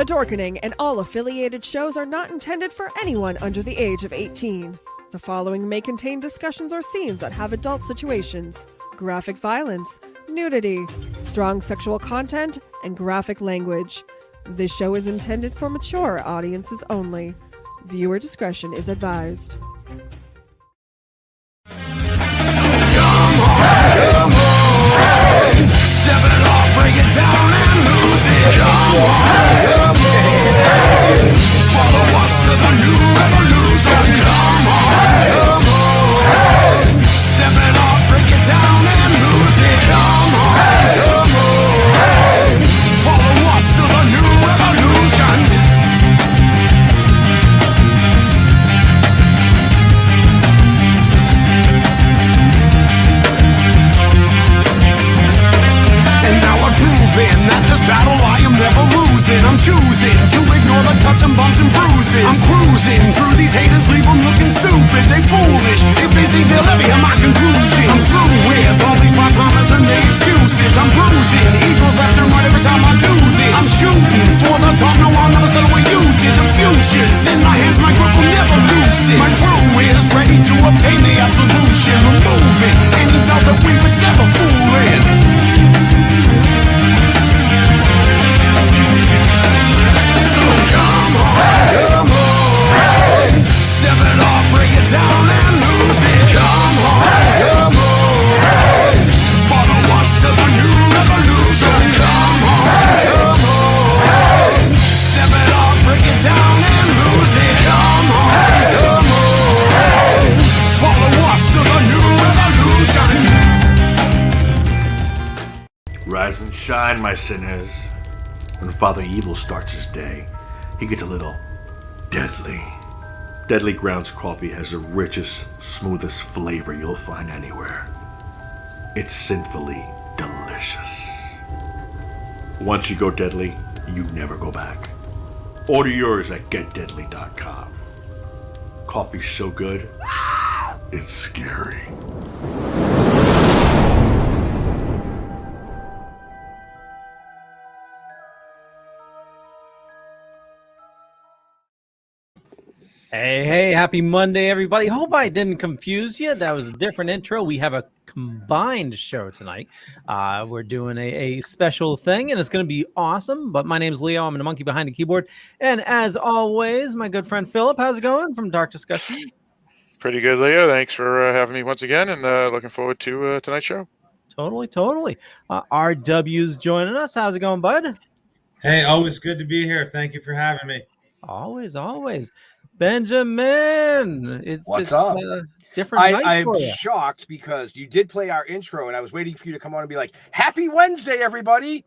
The Dorkening and all affiliated shows are not intended for anyone under the age of 18. The following may contain discussions or scenes that have adult situations, graphic violence, nudity, strong sexual content, and graphic language. This show is intended for mature audiences only. Viewer discretion is advised. Step it off, break it down and lose it. Come on, follow us to the new revolution. Come on, step it off, break it down and lose it. Come on, follow us to the new revolution. That this battle I am never losing. I'm choosing to ignore the cuts and bumps and bruises. I'm cruising through these haters, leave them looking stupid. They foolish if they think they'll ever hear my conclusion. I'm through with all these part-timers and their excuses. I'm bruising eagles left and right every time I do this. I'm shooting for the top, no I'll never settle where you did. The future's in my hands, my grip will never lose it. My crew is ready to obtain the absolution, removing any doubt that we was ever fooling. Come on, step it off, break it down and lose it. Come on, follow us to the new revolution. Come on, step it off, break it down and lose it. Come on, follow us to the new revolution. Rise and shine, my sinners. When Father Evil starts his day, he gets a little deadly. Deadly Grounds coffee has the richest, smoothest flavor you'll find anywhere. It's sinfully delicious. Once you go deadly, you never go back. Order yours at getdeadly.com. Coffee's so good, it's scary. Hey, happy Monday, everybody. Hope I didn't confuse you. That was a different intro. We have a combined show tonight. We're doing a special thing, and it's going to be awesome. But my name is Leo. I'm the monkey behind the keyboard. And as always, my good friend Philip, how's it going from Dark Discussions? Pretty good, Leo. Thanks for having me once again, and looking forward to tonight's show. Totally. RW's joining us. How's it going, bud? Hey, always good to be here. Thank you for having me. Always. Benjamin, What's up? Different night I'm for you. shocked because you did play our intro, and I was waiting for you to come on and be like, "Happy Wednesday, everybody!"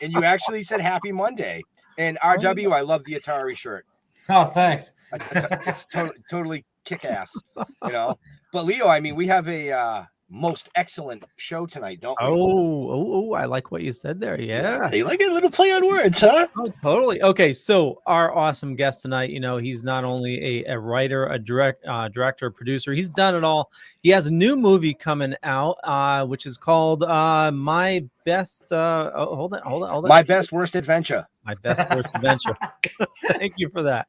and you actually said "Happy Monday." And RW, I love the Atari shirt. Oh, thanks. It's totally kick-ass, you know. But Leo, I mean, we have a most excellent show tonight, don't we? Oh, I like what you said there. Yeah. You like a little play on words, huh? Oh, totally. Okay, so our awesome guest tonight, he's not only a writer, a director, producer. He's done it all. He has a new movie coming out, which is called My Best. Hold on. My Best Worst Adventure. My Best Worst Adventure. Thank you for that.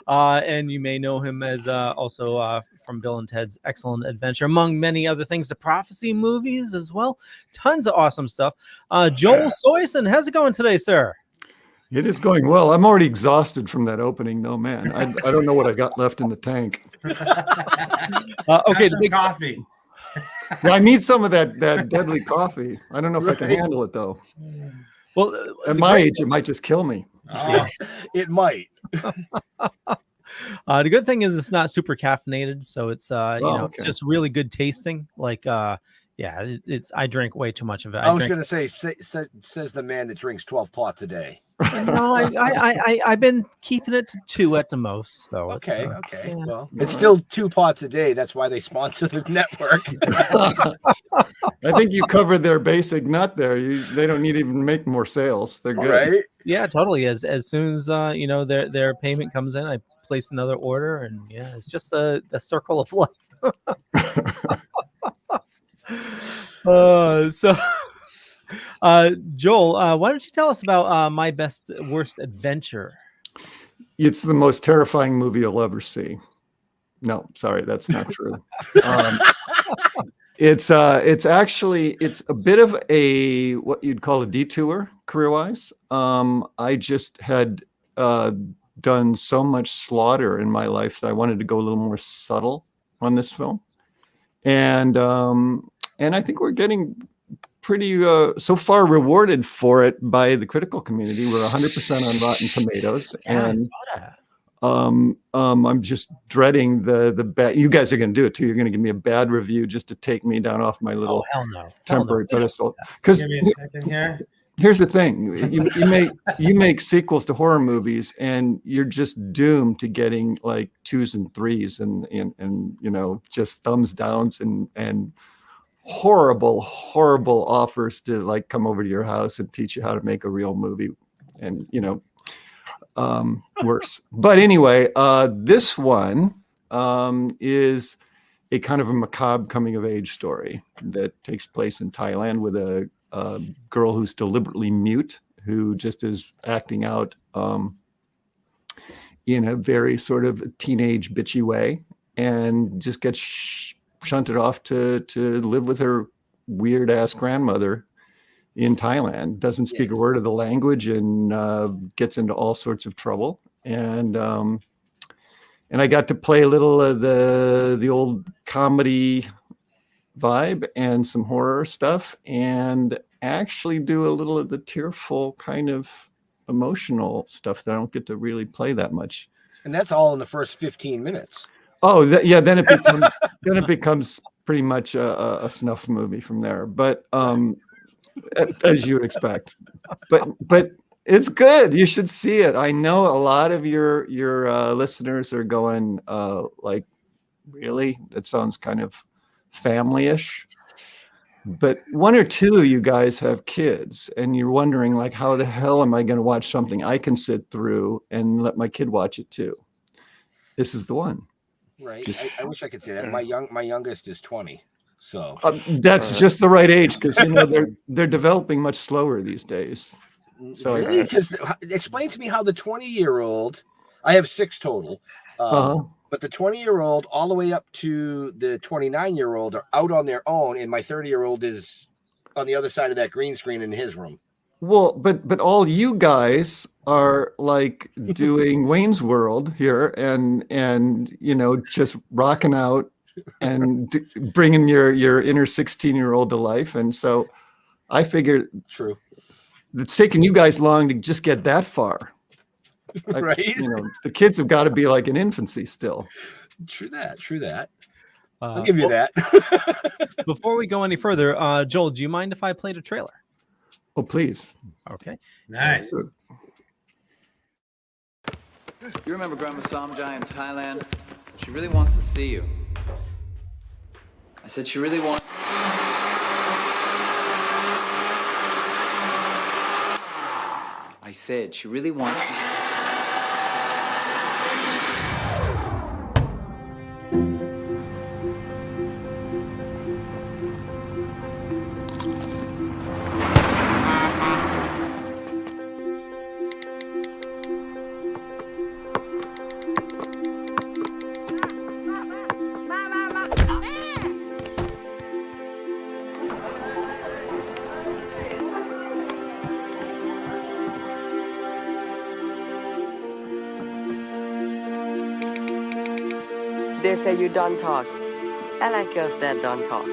And you may know him as also from Bill and Ted's Excellent Adventure, among many other things. The Prophecy movies as well. Tons of awesome stuff. Joel Soisson, how's it going today, sir? It is going well. I'm already exhausted from that opening, though, man. I don't know what I got left in the tank. Okay, coffee. Yeah, I need some of that deadly coffee. I don't know if I can handle it, though. Well, at my age, it might just kill me. Oh, it might. The good thing is it's not super caffeinated, so it's it's just really good tasting. Like it's I drink way too much of it. I was gonna say says the man that drinks 12 pots a day. No, I've been keeping it to 2 at the most. So okay. Yeah. Well, it's still 2 pots a day. That's why they sponsor the network. I think you covered their basic nut there. They don't need to even make more sales. They're good. Right? Yeah, totally. As soon as their payment comes in, I place another order, and it's just a circle of life. Joel, why don't you tell us about My Best Worst Adventure? It's the most terrifying movie you'll ever see. No, sorry, that's not true. It's actually a bit of a what you'd call a detour career-wise. I just had done so much slaughter in my life that I wanted to go a little more subtle on this film, and I think we're getting pretty so far rewarded for it by the critical community. We're 100% on Rotten Tomatoes, Yeah, I and saw that. I'm just dreading the bad. You guys are going to do it too. You're going to give me a bad review just to take me down off my little Hell no. temporary pedestal. Because Give me a second here. here's the thing: you make sequels to horror movies, and you're just doomed to getting like 2s and 3s, and just thumbs downs and horrible offers to like come over to your house and teach you how to make a real movie, and worse. But anyway, this one is a kind of a macabre coming of age story that takes place in Thailand with a girl who's deliberately mute, who just is acting out in a very sort of teenage bitchy way, and just gets shunted off to live with her weird ass grandmother in Thailand. Doesn't speak a word of the language, and gets into all sorts of trouble. And I got to play a little of the old comedy vibe and some horror stuff, and actually do a little of the tearful kind of emotional stuff that I don't get to really play that much. And that's all in the first 15 minutes. Oh, yeah. Then it becomes pretty much a snuff movie from there. But as you would expect. But it's good. You should see it. I know a lot of your listeners are going like, really? That sounds kind of family-ish. But one or two of you guys have kids, and you're wondering, like, how the hell am I going to watch something I can sit through and let my kid watch it too? This is the one. Right. I wish I could say that. My youngest is 20. So that's just the right age, because they're developing much slower these days. So really? Because explain to me how the 20-year-old, I have 6 total, but the 20-year-old all the way up to the 29-year-old are out on their own, and my 30-year-old is on the other side of that green screen in his room. Well, but all you guys are like doing Wayne's World here, and just rocking out and bringing your inner 16-year-old to life. And so I figured true, it's taken you guys long to just get that far. Right. The kids have got to be like in infancy still. True that. I'll give you that. Before we go any further, Joel, do you mind if I played a trailer? Oh, please. Okay. Nice. You remember Grandma Samjai in Thailand? She really wants to see you. I said she really wants... I said she really wants to see... They say you don't talk. I like girls that don't talk.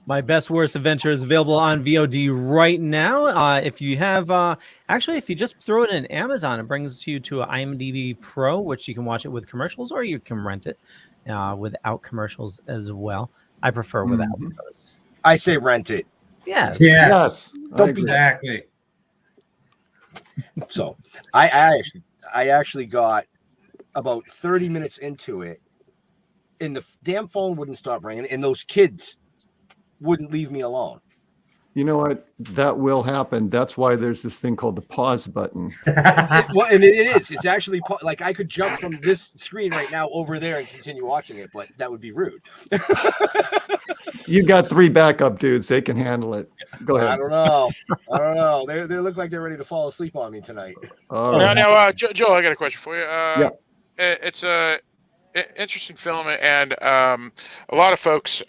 My Best Worst Adventure is available on VOD right now. If you have, actually, if you just throw it in Amazon, it brings you to an IMDb Pro, which you can watch it with commercials, or you can rent it without commercials as well. I prefer without. Because, I say rent it. yes. Yes. Don't agree. Exactly. So I actually got about 30 minutes into it, and the damn phone wouldn't stop ringing, and those kids wouldn't leave me alone. You know what? That will happen. That's why there's this thing called the pause button. Well, and it is. It's actually like I could jump from this screen right now over there and continue watching it, but that would be rude. You got 3 backup dudes. They can handle it. Go ahead. I don't know. They look like they're ready to fall asleep on me tonight. All right. Now, Joel, I got a question for you. Yeah. It's a interesting film, and a lot of folks,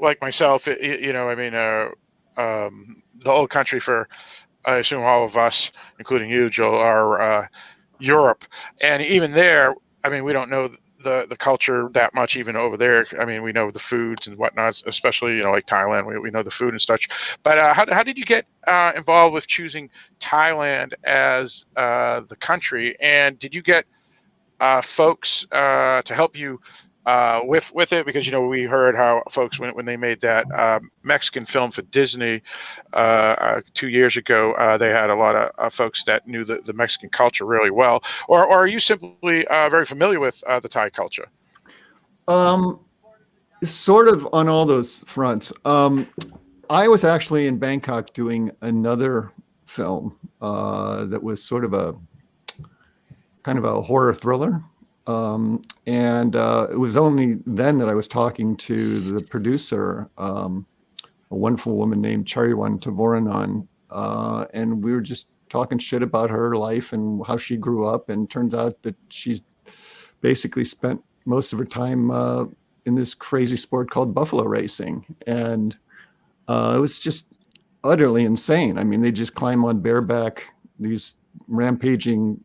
like myself, the old country for, I assume all of us, including you, Joel, are Europe, and even there, I mean, we don't know the culture that much even over there. I mean, we know the foods and whatnot, especially like Thailand. We know the food and such. But how did you get involved with choosing Thailand as the country, and did you get folks to help you with it? Because we heard how folks when they made that Mexican film for Disney 2 years ago, they had a lot of folks that knew the Mexican culture really well. Or are you simply very familiar with the Thai culture? Sort of on all those fronts. I was actually in Bangkok doing another film that was sort of a kind of a horror thriller. And it was only then that I was talking to the producer, a wonderful woman named Chariwan Tavoranan, and we were just talking shit about her life and how she grew up. And turns out that she's basically spent most of her time in this crazy sport called buffalo racing. And it was just utterly insane. I mean, they just climb on bareback, these rampaging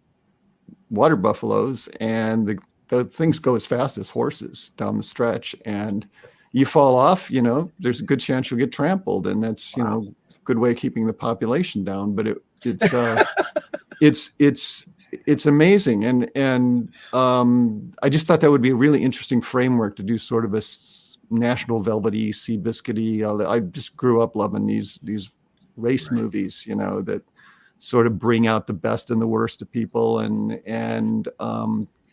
water buffaloes, and the things go as fast as horses down the stretch, and you fall off, there's a good chance you'll get trampled, and that's a good way of keeping the population down. But it's amazing, and I just thought that would be a really interesting framework to do sort of a national velvety, sea biscuity. I just grew up loving these race movies, that sort of bring out the best and the worst of people, and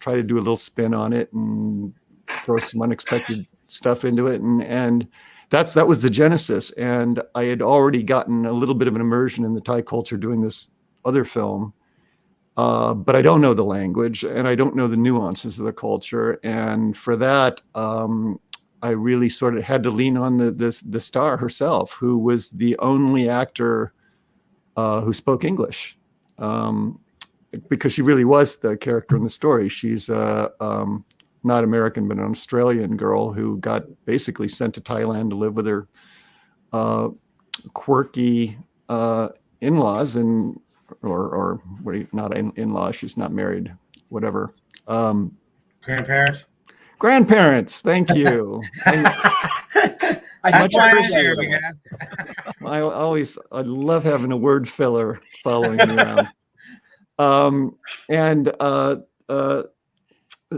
try to do a little spin on it and throw some unexpected stuff into it. And that was the genesis. And I had already gotten a little bit of an immersion in the Thai culture doing this other film. But I don't know the language, and I don't know the nuances of the culture. And for that, I really sort of had to lean on the star herself, who was the only actor who spoke English, because she really was the character in the story. She's not American, but an Australian girl who got basically sent to Thailand to live with her quirky in-laws, or not in-laws. She's not married. Whatever. Grandparents. Grandparents. Thank you. I love having a word filler following me around.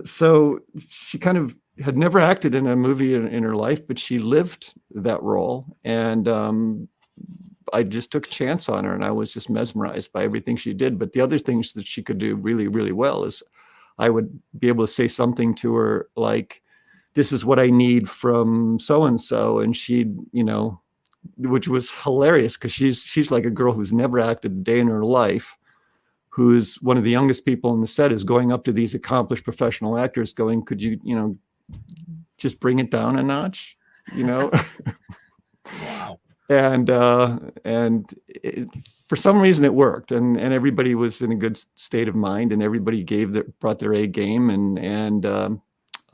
So she kind of had never acted in a movie in her life, but she lived that role. And I just took a chance on her, and I was just mesmerized by everything she did. But the other things that she could do really, really well is I would be able to say something to her like, "This is what I need from so-and-so." And she'd, which was hilarious, because she's like a girl who's never acted a day in her life, who's one of the youngest people on the set, is going up to these accomplished professional actors going, "Could you, just bring it down a notch?" Wow. And for some reason it worked, and everybody was in a good state of mind, and everybody brought their A game, and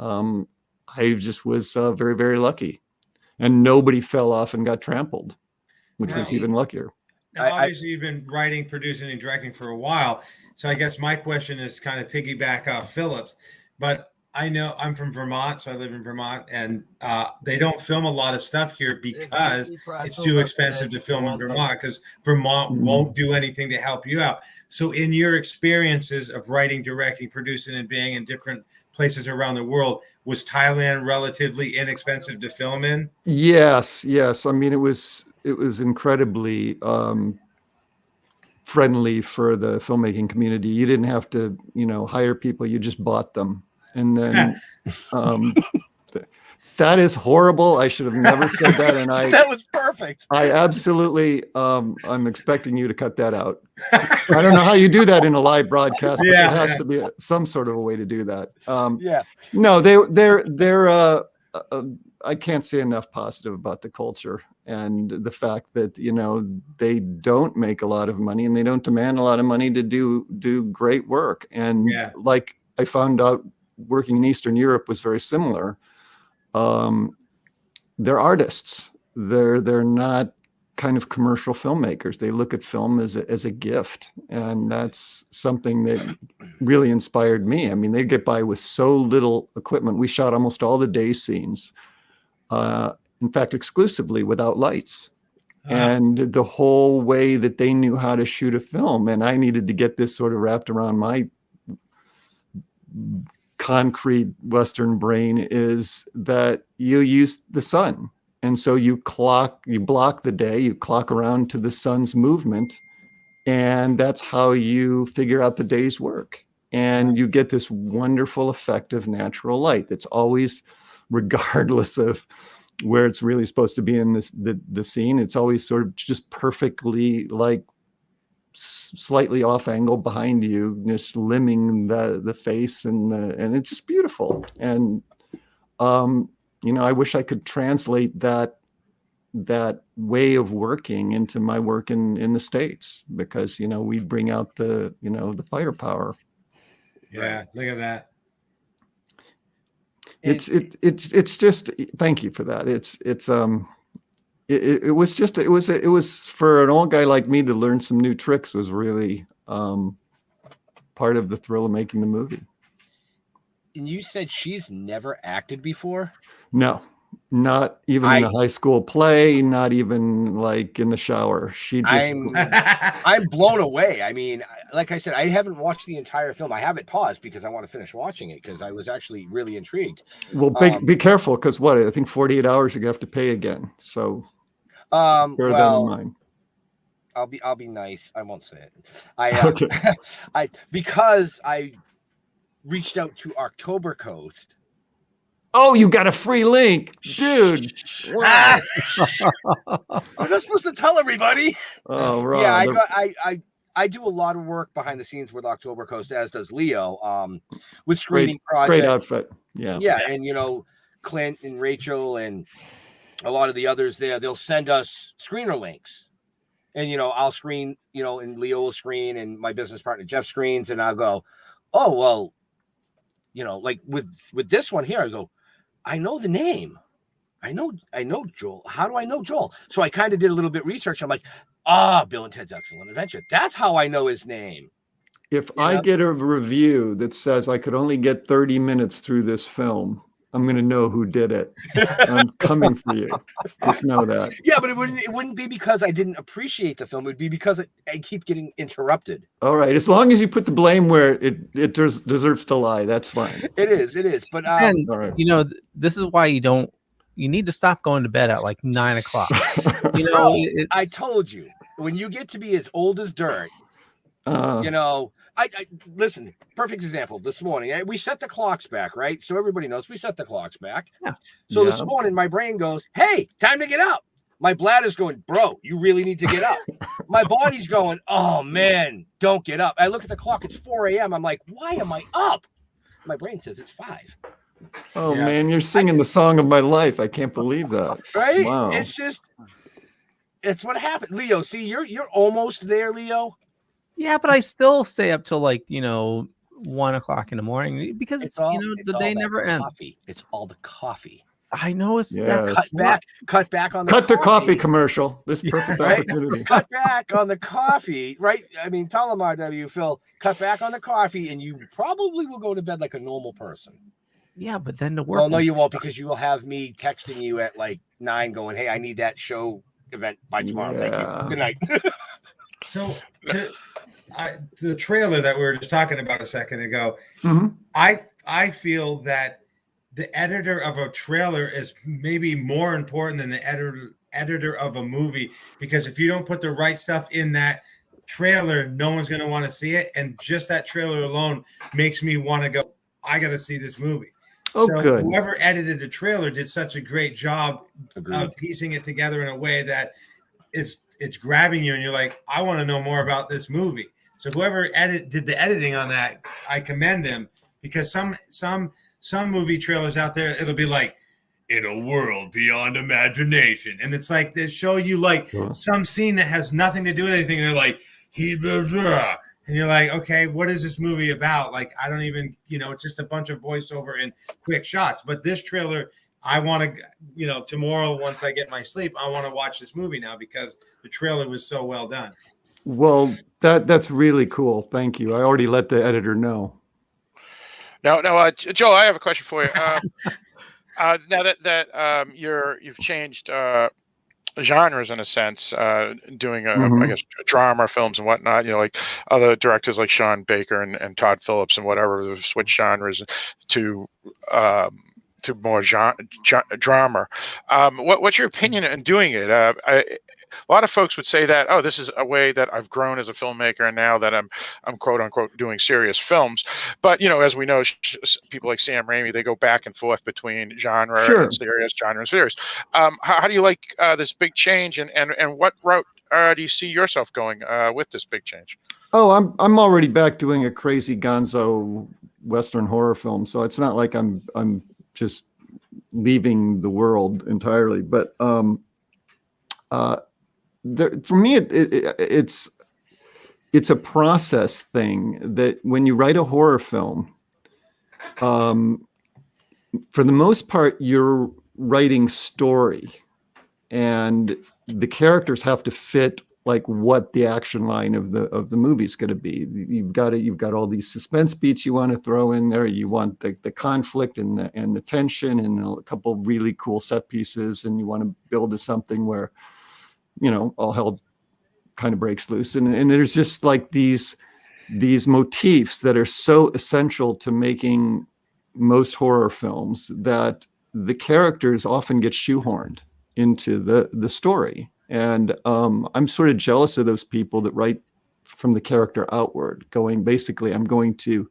I just was very, very lucky, and nobody fell off and got trampled, which was even luckier. Now, obviously, you've been writing, producing, and directing for a while, so I guess my question is kind of piggyback off Philip's. But I know I'm from Vermont, so I live in Vermont, and they don't film a lot of stuff here because it's too expensive to film in Vermont, because Vermont won't do anything to help you out. So in your experiences of writing, directing, producing, and being in different places around the world, was Thailand relatively inexpensive to film in? Yes. I mean, it was incredibly friendly for the filmmaking community. You didn't have to, hire people. You just bought them. And then that is horrible. I should have never said that. And that was perfect. I absolutely, I'm expecting you to cut that out. I don't know how you do that in a live broadcast, but there has to be some sort of a way to do that. No, they're I can't say enough positive about the culture and the fact that, they don't make a lot of money and they don't demand a lot of money to do great work. And like I found out working in Eastern Europe was very similar. They're artists. They're not kind of commercial filmmakers. They look at film as a gift. And that's something that really inspired me. I mean, they get by with so little equipment. We shot almost all the day scenes. In fact, exclusively without lights. And the whole way that they knew how to shoot a film, and I needed to get this sort of wrapped around my concrete Western brain, is that you use the sun. And so you block the day, you clock around to the sun's movement, and that's how you figure out the day's work. And you get this wonderful effect of natural light that's always, regardless of where it's really supposed to be in the scene, it's always sort of just perfectly like slightly off angle behind you, just limbing the face and it's just beautiful. And I wish I could translate that way of working into my work in the States, because we bring out the firepower. Yeah, look at that. It's just, thank you for that. It was for an old guy like me to learn some new tricks was really part of the thrill of making the movie. And you said she's never acted before? No, not even in a high school play, not even like in the shower. She just I'm blown away. I mean, like I said, I haven't watched the entire film. I have it paused because I want to finish watching it, because I was actually really intrigued. Well, be careful, because I think 48 hours you have to pay again. So bear that in mind. I'll be nice. I won't say it. Because I reached out to October Coast. Oh, you got a free link, dude. Wow. I'm not supposed to tell everybody. Oh, right. Yeah, I do a lot of work behind the scenes with October Coast, as does Leo, with screening projects. Great outfit. Yeah. Yeah, and Clint and Rachel and a lot of the others there, they'll send us screener links. And I'll screen, and Leo will screen, and my business partner Jeff screens, and I'll go, oh well, like with this one here, I go, I know the name. I know Joel. How do I know Joel? So I kind of did a little bit of research. I'm like, Bill and Ted's Excellent Adventure. That's how I know his name. If I get a review that says I could only get 30 minutes through this film, I'm going to know who did it. I'm coming for you. Just know that. Yeah, but it wouldn't be because I didn't appreciate the film. It would be because I keep getting interrupted. All right. As long as you put the blame where it deserves to lie, that's fine. It is. But and, all right. This is why you need to stop going to bed at like 9 o'clock. I told you, when you get to be as old as dirt, I listen, perfect example. This morning, we set the clocks back, right? So everybody knows we set the clocks back. Yeah. So this morning, my brain goes, hey, time to get up. My bladder's going, bro, you really need to get up. My body's going, oh, man, don't get up. I look at the clock. It's 4 a.m. I'm like, why am I up? My brain says it's 5. Oh, man, you're singing the song of my life. I can't believe that. Right? Wow. It's what happened. Leo, see, you're almost there, Leo. Yeah, but I still stay up till 1 o'clock in the morning because the day never ends. Coffee. It's all the coffee. I know that's cut back on the cut the coffee commercial. This perfect opportunity. Cut back on the coffee, right? I mean, tell them RW, Phil, cut back on the coffee, and you probably will go to bed like a normal person. Yeah, but then the work. Well, no, you won't, because you will have me texting you at like 9 going, hey, I need that show event by tomorrow. Thank you. Good night. So the trailer that we were just talking about a second ago, Mhm. I feel that the editor of a trailer is maybe more important than the editor of a movie, because if you don't put the right stuff in that trailer, no one's going to want to see it, and just that trailer alone makes me want to go, I got to see this movie. Oh, so good. Whoever edited the trailer did such a great job Agreed. of piecing it together in a way that it's grabbing you and you're like, I want to know more about this movie. So whoever did the editing on that, I commend them, because some movie trailers out there, it'll be like, in a world beyond imagination, and it's like they show you like some scene that has nothing to do with anything, and they're like, and you're like, okay, what is this movie about? Like, I don't even, it's just a bunch of voiceover and quick shots. But this trailer, I want to, tomorrow, once I get my sleep, I want to watch this movie now because the trailer was so well done. Well, that's really cool. Thank you. I already let the editor know. No, Joe, I have a question for you. Now that you've changed genres in a sense, doing I guess drama films and whatnot, like other directors like Sean Baker and Todd Phillips and whatever, they've switched genres to more drama. What's your opinion in doing it? A lot of folks would say that, oh, this is a way that I've grown as a filmmaker, and now that I'm quote unquote doing serious films. But as we know, people like Sam Raimi, they go back and forth between genre and serious, genre and serious. How do you like this big change, and what route do you see yourself going with this big change? Oh, I'm already back doing a crazy gonzo Western horror film, so it's not like I'm just leaving the world entirely. But for me, it's a process thing that when you write a horror film, for the most part, you're writing story, and the characters have to fit like what the action line of the movie is going to be. You've got all these suspense beats you want to throw in there. You want the conflict and the tension and a couple of really cool set pieces, and you want to build to something where all hell kind of breaks loose. And there's just like these motifs that are so essential to making most horror films that the characters often get shoehorned into the story. And I'm sort of jealous of those people that write from the character outward, going, basically, I'm going to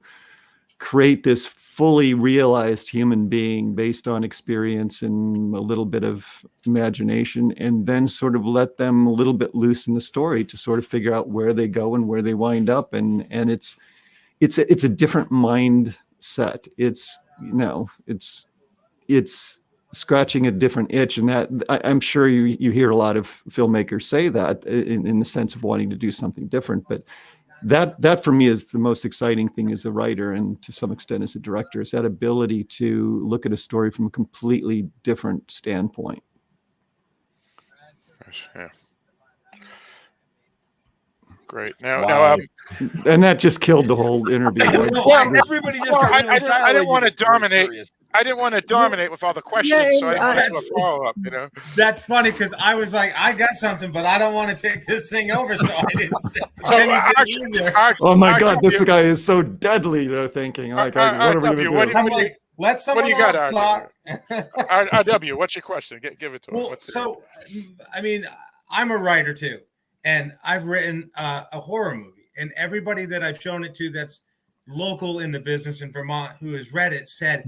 create this fully realized human being based on experience and a little bit of imagination, and then sort of let them a little bit loose in the story to sort of figure out where they go and where they wind up. And it's a different mindset. It's scratching a different itch, and that I'm sure you hear a lot of filmmakers say that in the sense of wanting to do something different. But that for me is the most exciting thing as a writer, and to some extent as a director, is that ability to look at a story from a completely different standpoint. Yeah. Great. Now, and that just killed the whole interview. Everybody just. I didn't want to dominate. I didn't want to dominate with all the questions, so I didn't do a follow-up. That's funny, because I was like, I got something, but I don't want to take this thing over, so I didn't say anything either. Oh my God, this guy is so deadly. They're thinking, like, what are we going to do? Let someone else talk. RW, what's your question? Give it to him. So, I mean, I'm a writer too, and I've written a horror movie, and everybody that I've shown it to that's local in the business in Vermont who has read it said,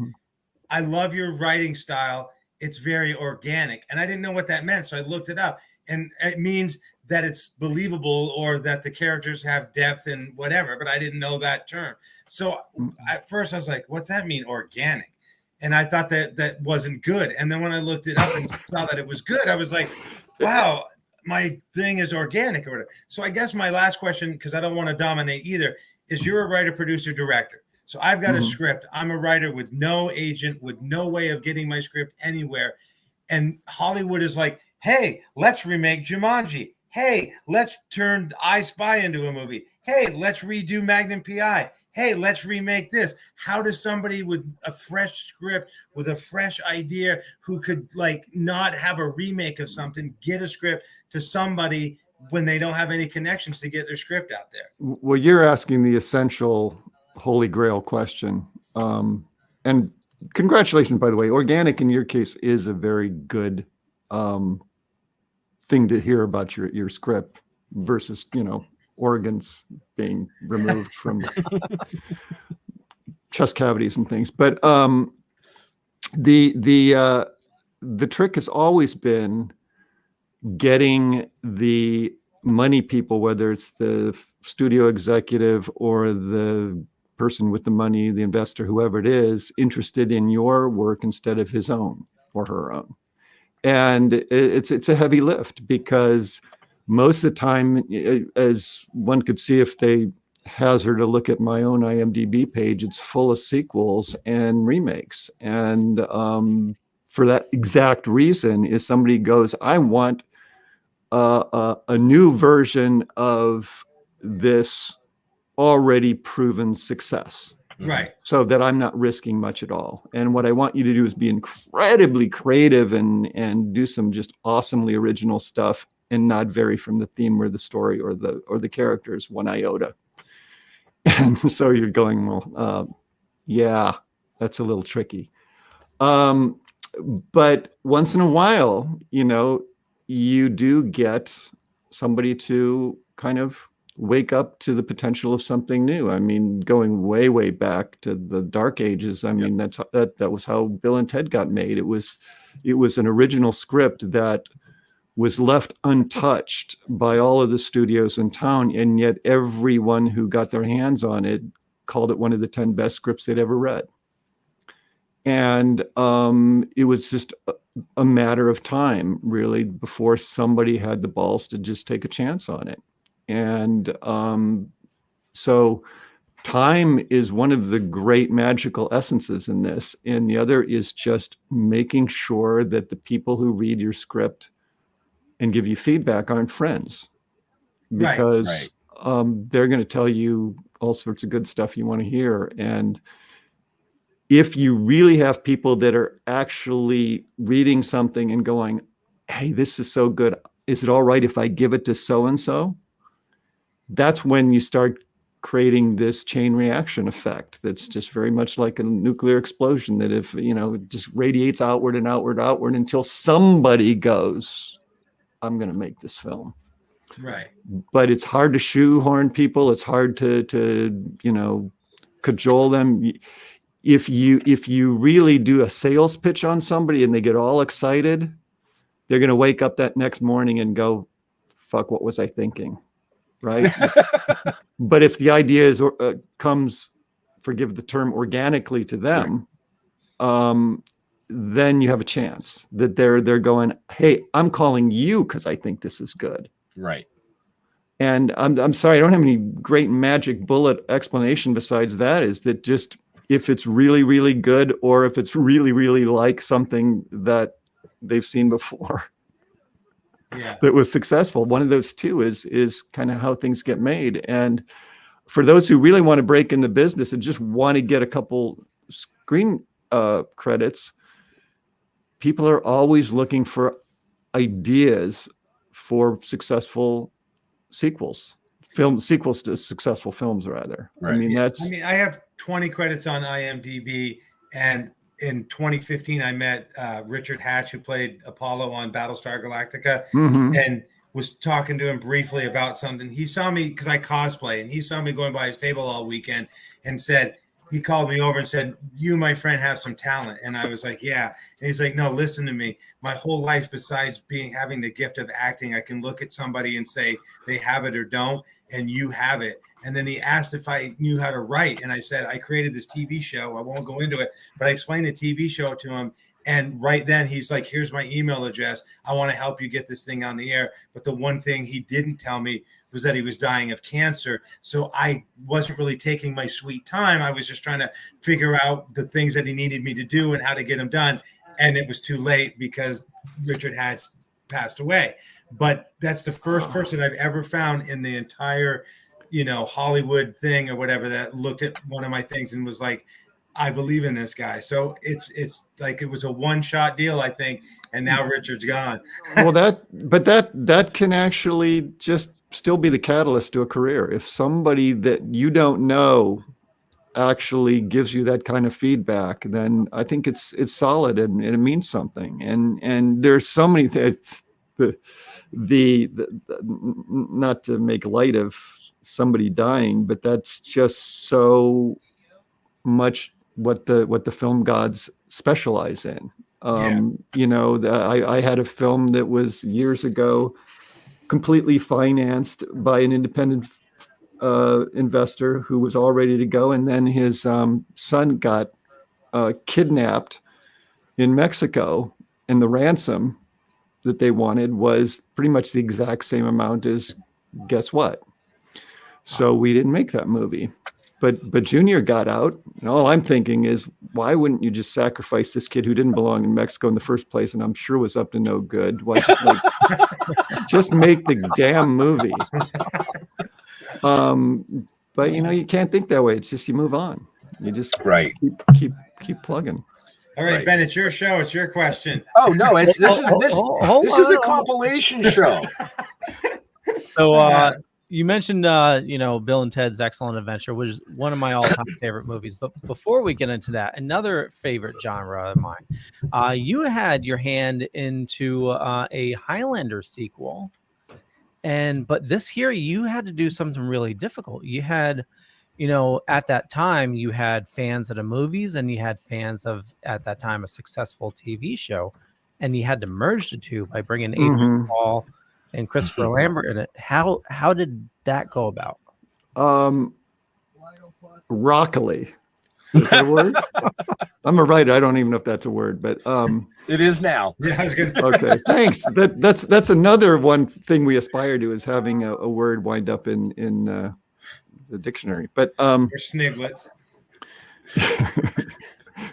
I love your writing style. It's very organic. And I didn't know what that meant, so I looked it up. And it means that it's believable, or that the characters have depth and whatever, but I didn't know that term. So at first I was like, what's that mean, organic? And I thought that wasn't good. And then when I looked it up and saw that it was good, I was like, wow, my thing is organic or whatever. So I guess my last question, because I don't want to dominate either, is you're a writer, producer, director. So I've got a script. I'm a writer with no agent, with no way of getting my script anywhere. And Hollywood is like, hey, let's remake Jumanji. Hey, let's turn I Spy into a movie. Hey, let's redo Magnum PI. Hey, let's remake this. How does somebody with a fresh script, with a fresh idea, who could like not have a remake of something, get a script to somebody when they don't have any connections to get their script out there? Well, you're asking the essential holy grail question. And congratulations, by the way. Organic in your case is a very good thing to hear about your script versus, organs being removed from chest cavities and things. But the trick has always been getting the money people, whether it's the studio executive or the person with the money, the investor, whoever it is, interested in your work instead of his own or her own. And it's a heavy lift because most of the time, as one could see if they hazard a look at my own IMDb page, it's full of sequels and remakes. And for that exact reason is somebody goes, I want a new version of this already proven success. Right. So that I'm not risking much at all. And what I want you to do is be incredibly creative and do some just awesomely original stuff and not vary from the theme or the story or the characters one iota. And so you're going, well, yeah, that's a little tricky. But once in a while, you do get somebody to kind of wake up to the potential of something new. I mean, going way, way back to the dark ages. I mean, that was how Bill and Ted got made. It was an original script that was left untouched by all of the studios in town. And yet everyone who got their hands on it called it one of the 10 best scripts they'd ever read. And it was just a matter of time, really, before somebody had the balls to just take a chance on it. And so time is one of the great magical essences in this. And the other is just making sure that the people who read your script and give you feedback aren't friends. Because they're going to tell you all sorts of good stuff you want to hear. And if you really have people that are actually reading something and going, hey, this is so good. Is it all right if I give it to so-and-so? That's when you start creating this chain reaction effect that's just very much like a nuclear explosion, that if, it just radiates outward and outward, outward until somebody goes, I'm going to make this film. Right. But it's hard to shoehorn people. It's hard to cajole them. If you really do a sales pitch on somebody and they get all excited, they're going to wake up that next morning and go, fuck, what was I thinking? Right. But if the idea comes, forgive the term, organically to them, then you have a chance that they're going, hey, I'm calling you because I think this is good. Right. And I'm sorry, I don't have any great magic bullet explanation besides that, is that just if it's really, really good or if it's really, really like something that they've seen before. Yeah. That was successful. One of those two is kind of how things get made. And for those who really want to break in the business and just want to get a couple screen credits, people are always looking for ideas for successful sequels to successful films, rather. Right. I have 20 credits on IMDb, and in 2015, I met Richard Hatch, who played Apollo on Battlestar Galactica, and was talking to him briefly about something. He saw me because I cosplay, and he saw me going by his table all weekend and said, he called me over and said, you, my friend, have some talent. And I was like, yeah. And he's like, no, listen to me. My whole life, besides having the gift of acting, I can look at somebody and say they have it or don't, and you have it. And then he asked if I knew how to write. And I said, I created this TV show. I won't go into it, but I explained the TV show to him. And right then he's like, here's my email address. I want to help you get this thing on the air. But the one thing he didn't tell me was that he was dying of cancer. So I wasn't really taking my sweet time. I was just trying to figure out the things that he needed me to do and how to get them done. And it was too late because Richard had passed away. but that's the first person I've ever found in the entire, Hollywood thing or whatever that looked at one of my things and was like, I believe in this guy. So it's like it was a one-shot deal, I think, and now Richard's gone. Well, that can actually just still be the catalyst to a career. If somebody that you don't know actually gives you that kind of feedback, then I think it's solid and it means something. And there's so many things. The not to make light of somebody dying, but that's just so much what the film gods specialize in. I had a film that was years ago completely financed by an independent investor who was all ready to go, and then his son got kidnapped in Mexico, and the ransom that they wanted was pretty much the exact same amount as guess what? So we didn't make that movie. But Junior got out, and all I'm thinking is, why wouldn't you just sacrifice this kid who didn't belong in Mexico in the first place, and I'm sure was up to no good? Why just make the damn movie? But you can't think that way. It's just you move on. You just keep plugging. All right, Ben, it's your show. It's your question. Oh no, this is a compilation show. So you mentioned Bill and Ted's Excellent Adventure, which is one of my all-time favorite movies. But before we get into that, another favorite genre of mine, you had your hand into a Highlander sequel. But this here, you had to do something really difficult. You had, at that time, you had fans of the movies and you had fans of, at that time, a successful TV show. And you had to merge the two by bringing Adrian Paul and Christopher Lambert in it. How did that go about? Rockily. Is that a word? I'm a writer. I don't even know if that's a word, but it is now. Yeah, I was good. Okay, thanks. That's another one thing we aspire to, is having a word wind up in the dictionary. But or sniglets.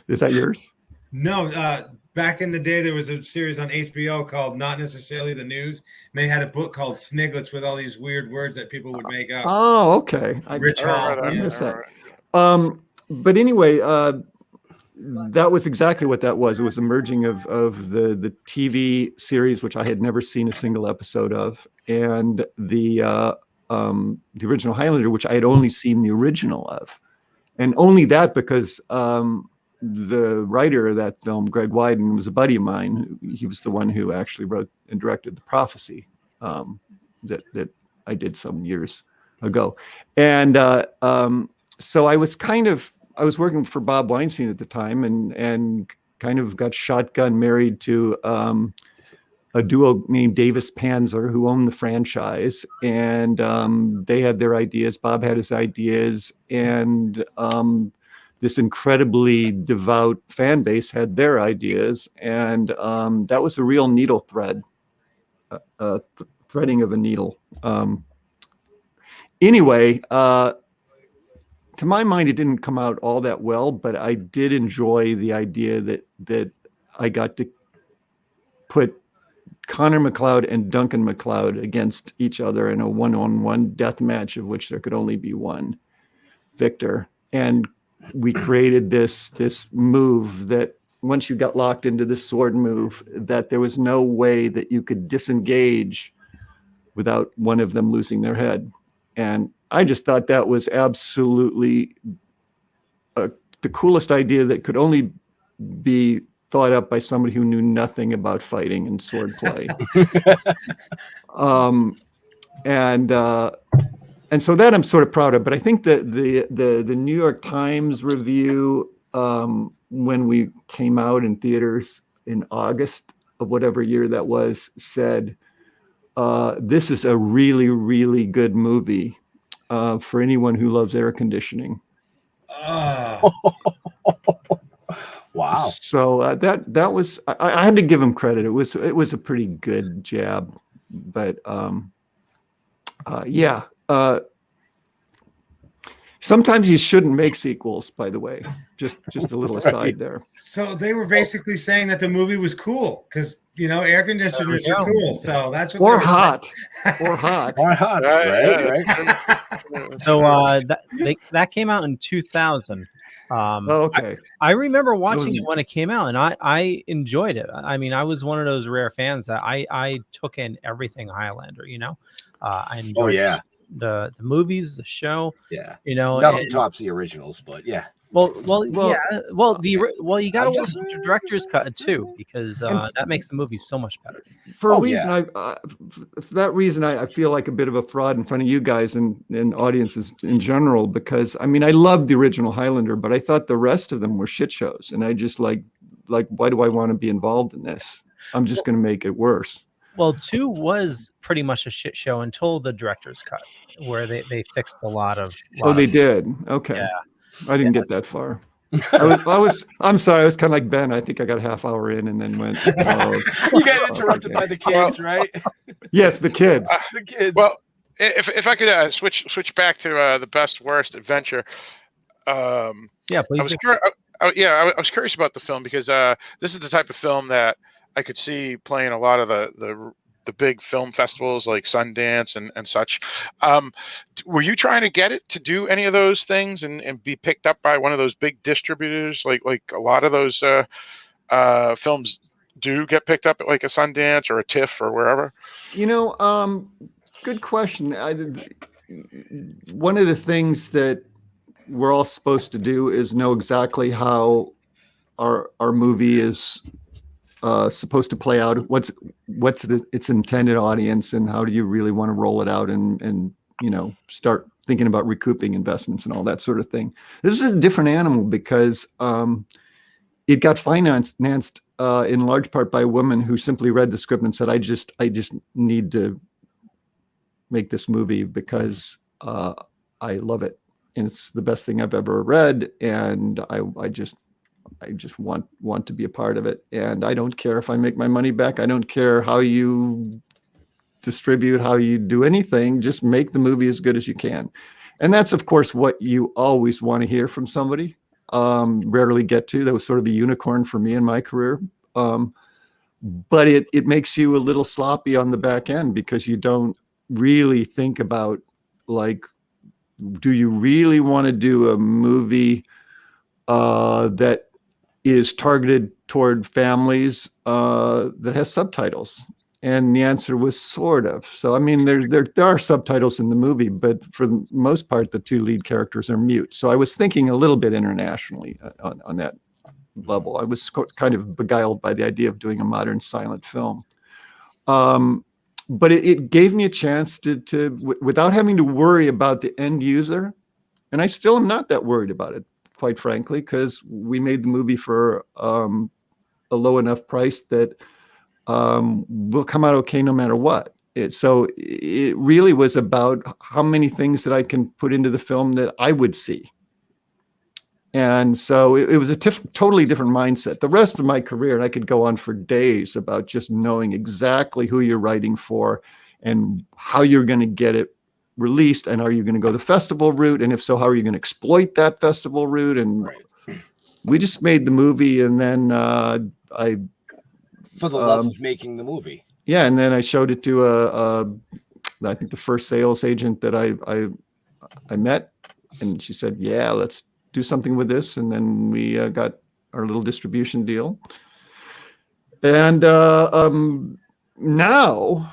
Is that yours? No. Back in the day, there was a series on HBO called Not Necessarily the News, and they had a book called Sniglets with all these weird words that people would make up. Oh, okay. Rich Hall. I missed that. But anyway, that was exactly what that was. It was a merging of the TV series, which I had never seen a single episode of, and the original Highlander, which I had only seen the original of, and only that because the writer of that film, Greg Wyden, was a buddy of mine. He was the one who actually wrote and directed The Prophecy that I did some years ago, and so I was working for Bob Weinstein at the time, and kind of got shotgun married to a duo named Davis Panzer, who owned the franchise, and they had their ideas. Bob had his ideas, and this incredibly devout fan base had their ideas, and that was a real needle thread, threading of a needle. Anyway. To my mind, it didn't come out all that well, but I did enjoy the idea that I got to put Connor McLeod and Duncan McLeod against each other in a one-on-one death match, of which there could only be one victor. And we created this move that once you got locked into this sword move, that there was no way that you could disengage without one of them losing their head. And I just thought that was absolutely the coolest idea that could only be thought up by somebody who knew nothing about fighting and sword play. And so that I'm sort of proud of. But I think that the New York Times review, when we came out in theaters in August of whatever year that was, said, this is a really, really good movie for anyone who loves air conditioning. Wow. So that was, I had to give him credit. It was a pretty good jab, but yeah. Sometimes you shouldn't make sequels, by the way. Just a little aside there. So they were basically saying that the movie was cool because air conditioners are cool. So that's what. Or hot, or hot, or hot, right? So that came out in 2000. Okay. I remember watching it when it came out, and I enjoyed it. I mean, I was one of those rare fans that I took in everything Highlander. I enjoyed the movies, the show. Yeah, nothing tops the originals, but yeah. Well, yeah. Well, you got to watch the director's cut too, because that makes the movie so much better. For a reason, for that reason, I feel like a bit of a fraud in front of you guys and audiences in general, because I mean, I loved the original Highlander, but I thought the rest of them were shit shows, and I just like, why do I want to be involved in this? I'm just going to make it worse. Well, 2 was pretty much a shit show until the director's cut, where they fixed a lot of. They did. Okay. Yeah. I didn't get that far. I'm sorry. I was kind of like Ben. I think I got a half hour in and then went. You got interrupted by the kids, right? Yes, the kids. The kids. Well, if I could switch back to the best worst adventure. Yeah, please. I was curious about the film because this is the type of film that I could see playing a lot of the big film festivals like Sundance and such. Were you trying to get it to do any of those things and be picked up by one of those big distributors? Like a lot of those films do get picked up at like a Sundance or a TIFF or wherever? Good question. One of the things that we're all supposed to do is know exactly how our movie is supposed to play out. What's its intended audience, and how do you really want to roll it out and start thinking about recouping investments and all that sort of thing. This is a different animal because it got financed in large part by a woman who simply read the script and said, I just need to make this movie because I love it and it's the best thing I've ever read, and I just want to be a part of it. And I don't care if I make my money back. I don't care how you distribute, how you do anything. Just make the movie as good as you can. And that's, of course, what you always want to hear from somebody. Rarely get to. That was sort of a unicorn for me in my career. But it makes you a little sloppy on the back end because you don't really think about, like, do you really want to do a movie that is targeted toward families that has subtitles? And the answer was sort of. So, I mean, there are subtitles in the movie, but for the most part, the 2 lead characters are mute. So I was thinking a little bit internationally on that level. I was kind of beguiled by the idea of doing a modern silent film. But it gave me a chance to without having to worry about the end user. And I still am not that worried about it, quite frankly, because we made the movie for a low enough price that will come out okay no matter what. So it really was about how many things that I can put into the film that I would see. And so it was a totally different mindset. The rest of my career, and I could go on for days about just knowing exactly who you're writing for and how you're going to get it released, and are you going to go the festival route, and if so, how are you going to exploit that festival route? And we just made the movie, and then I for the love of making the movie. Yeah, and then I showed it to I think the first sales agent that I met, and she said, "Yeah, let's do something with this." And then we got our little distribution deal, and now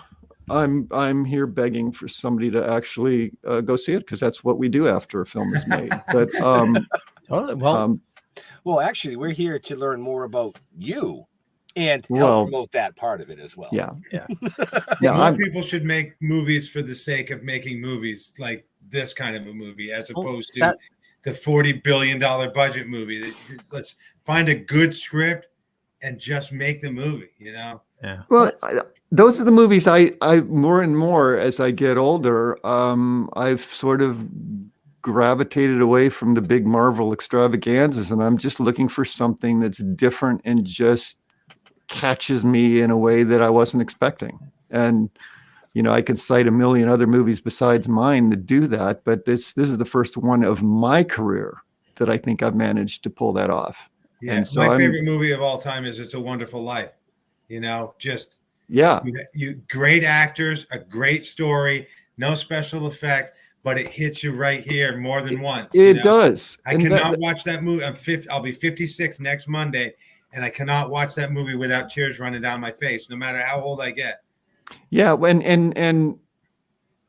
I'm here begging for somebody to actually go see it, because that's what we do after a film is made. But totally. Well, actually, we're here to learn more about you and help promote that part of it as well. Yeah. More people should make movies for the sake of making movies, like this kind of a movie, as opposed to the $40 billion budget movie. Let's find a good script and just make the movie, Yeah. Well, those are the movies I more and more as I get older, I've sort of gravitated away from the big Marvel extravaganzas, and I'm just looking for something that's different and just catches me in a way that I wasn't expecting. And I could cite a million other movies besides mine that do that, but this is the first one of my career that I think I've managed to pull that off. Yeah, and so my favorite movie of all time is It's a Wonderful Life. Just you great actors, a great story, no special effects, but it hits you right here more than once. It does. I cannot watch that movie. I'll be 56 next Monday, and I cannot watch that movie without tears running down my face, no matter how old I get. Yeah, and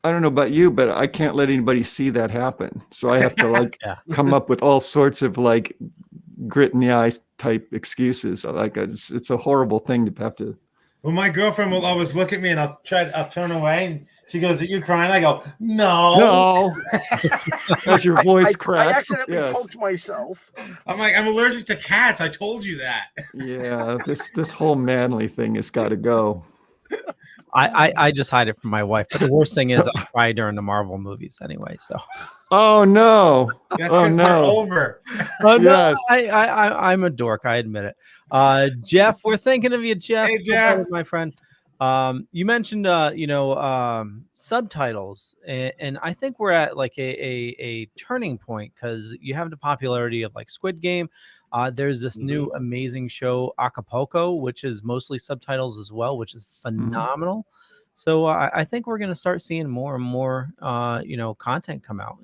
I don't know about you, but I can't let anybody see that happen. So I have to come up with all sorts of grit in the eye type excuses. It's a horrible thing to have to. Well, my girlfriend will always look at me, and I'll turn away, and she goes, "Are you crying?" I go, "No." As your voice cracks. I accidentally poked myself. I'm like, I'm allergic to cats. I told you that. Yeah, this whole manly thing has got to go. I just hide it from my wife, but the worst thing is I cry during the Marvel movies anyway. So. Oh no! That's because they're over. Yes. I'm a dork. I admit it. Jeff, we're thinking of you, Jeff. Hey, Jeff, my friend. You mentioned subtitles, and I think we're at a turning point because you have the popularity of Squid Game. There's this new amazing show Acapulco, which is mostly subtitles as well, which is phenomenal. So I think we're going to start seeing more and more content come out.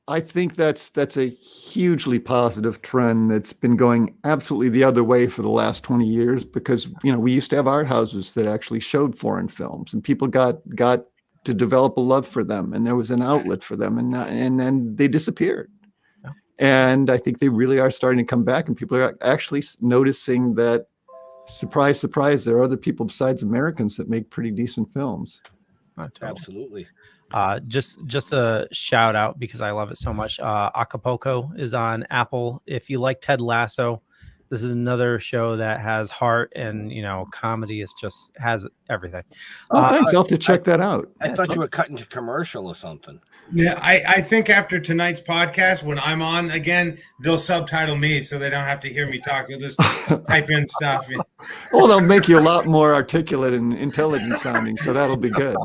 I think that's a hugely positive trend that's been going absolutely the other way for the last 20 years, because we used to have art houses that actually showed foreign films, and people got to develop a love for them, and there was an outlet for them, and then they disappeared. Yeah. And I think they really are starting to come back, and people are actually noticing that, surprise, surprise, there are other people besides Americans that make pretty decent films. Absolutely. Just a shout out because I love it so much. Acapulco is on Apple. If you like Ted Lasso, this is another show that has heart and comedy. Has everything. Oh, thanks. I'll have to check that out. I thought you were cutting to commercial or something. Yeah, I think after tonight's podcast, when I'm on again, they'll subtitle me so they don't have to hear me talk. They'll just type in stuff. Well, they'll make you a lot more articulate and intelligent sounding, so that'll be good.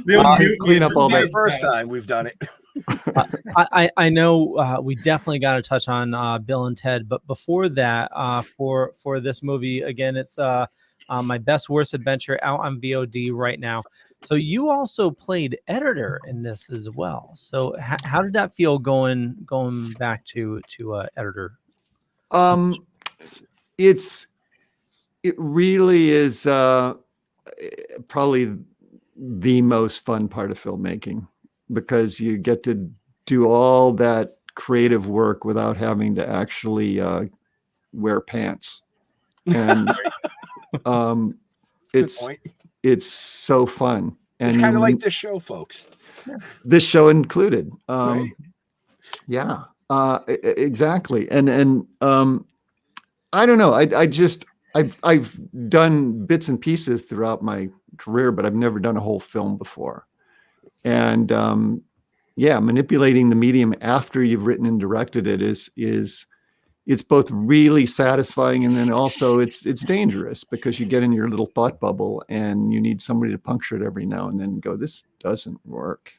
They'll clean up all that. First time we've done it. I know we definitely got to touch on Bill and Ted, but before that, for this movie again, it's My Best Worst Adventure out on VOD right now. So you also played editor in this as well. So how did that feel going back to editor? It really is probably the most fun part of filmmaking, because you get to do all that creative work without having to actually wear pants. And it's so fun. And it's kind of like this show, folks. This show included. Right. Yeah, exactly. And I don't know. I've done bits and pieces throughout my career, but I've never done a whole film before. And manipulating the medium after you've written and directed it is it's both really satisfying, and then also it's dangerous, because you get in your little thought bubble and you need somebody to puncture it every now and then and go, this doesn't work.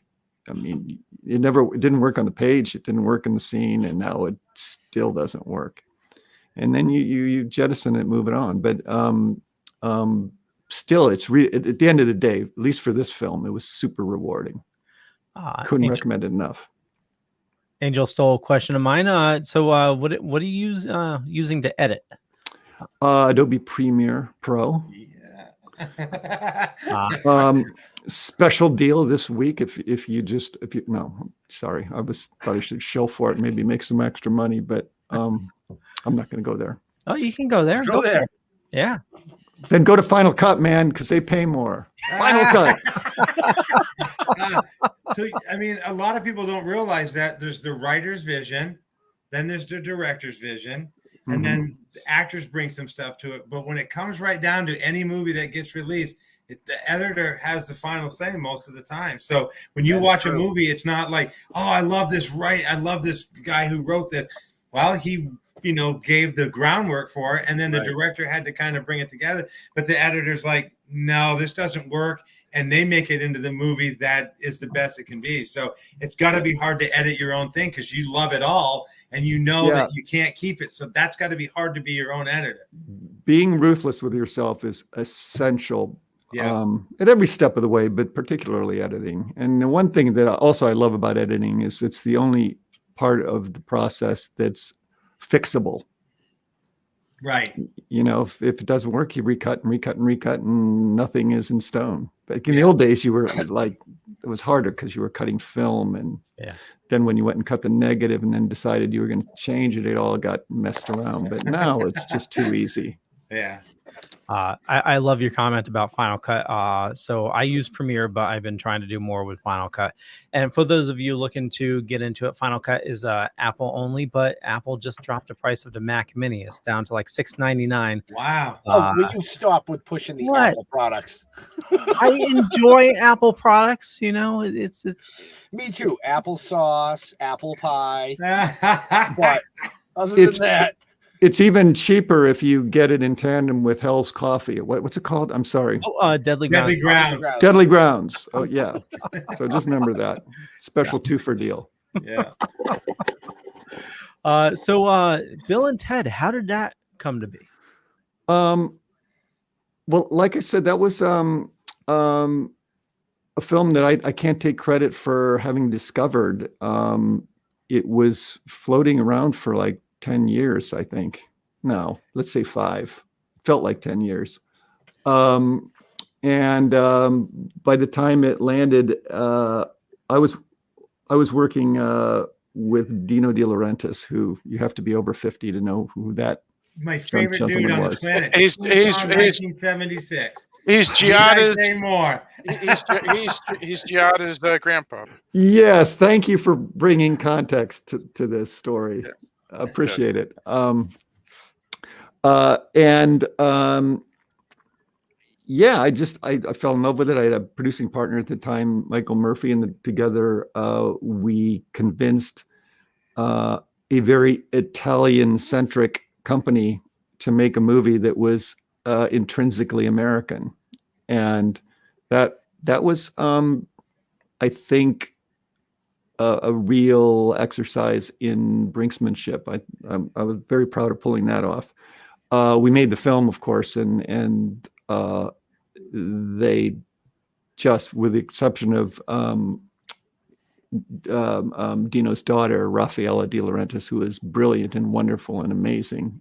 I mean, it didn't work on the page, it didn't work in the scene, and now it still doesn't work. And then you jettison it, move it on. But still, it's at the end of the day, at least for this film, it was super rewarding. Couldn't recommend it enough. Angel stole a question of mine. So what are you using to edit? Adobe Premiere Pro. Yeah. Special deal this week. If you no, sorry, thought I should show for it, maybe make some extra money, but I'm not going to go there. Oh, you can go there. Go there. Yeah. Then go to Final Cut, man, because they pay more. Final Cut. So, I mean, a lot of people don't realize that there's the writer's vision, then there's the director's vision, and then the actors bring some stuff to it. But when it comes right down to any movie that gets released, the editor has the final say most of the time. So when you watch a movie, it's not like, oh, I love this guy who wrote this. Well, he gave the groundwork for it, and then the director had to kind of bring it together. But the editor's like, no, this doesn't work. And they make it into the movie that is the best it can be. So it's got to be hard to edit your own thing because you love it all and you know that you can't keep it. So that's got to be hard to be your own editor. Being ruthless with yourself is essential at every step of the way, but particularly editing. And the one thing that also I love about editing is it's the only part of the process that's fixable. Right. You know, if it doesn't work, you recut and recut and recut, and nothing is in stone. Like in the old days, you were like, it was harder because you were cutting film. And then when you went and cut the negative and then decided you were going to change it, it all got messed around. But now it's just too easy. Yeah. I love your comment about Final Cut. So I use Premiere, but I've been trying to do more with Final Cut. And for those of you looking to get into it, Final Cut is Apple only, but Apple just dropped the price of the Mac Mini. It's down to like $6.99. Wow. Will you stop with pushing the Apple products? I enjoy Apple products. You know, it's me too. Applesauce, apple pie. But other than that. It's even cheaper if you get it in tandem with Hell's Coffee. What's it called? I'm sorry. Deadly Grounds. Deadly Grounds. Oh, yeah. So just remember that. Special 2-for deal. Yeah. So Bill and Ted, how did that come to be? Well, like I said, that was a film that I can't take credit for having discovered. It was floating around for like 10 years, I think. No, let's say 5. Felt like 10 years. By the time it landed, I was working with Dino De Laurentiis, who you have to be over 50 to know who that my favorite dude on the planet. He's 1976. He's Giada's. Say more. He's Giada's grandpa. Yes, thank you for bringing context to this story. Yeah. Appreciate it. I fell in love with it. I had a producing partner at the time, Michael Murphy, and together we convinced a very Italian-centric company to make a movie that was intrinsically American, and that was, I think, a real exercise in brinksmanship. I was very proud of pulling that off. We made the film, of course, and they just, with the exception of Dino's daughter, Raffaella De Laurentiis, who is brilliant and wonderful and amazing,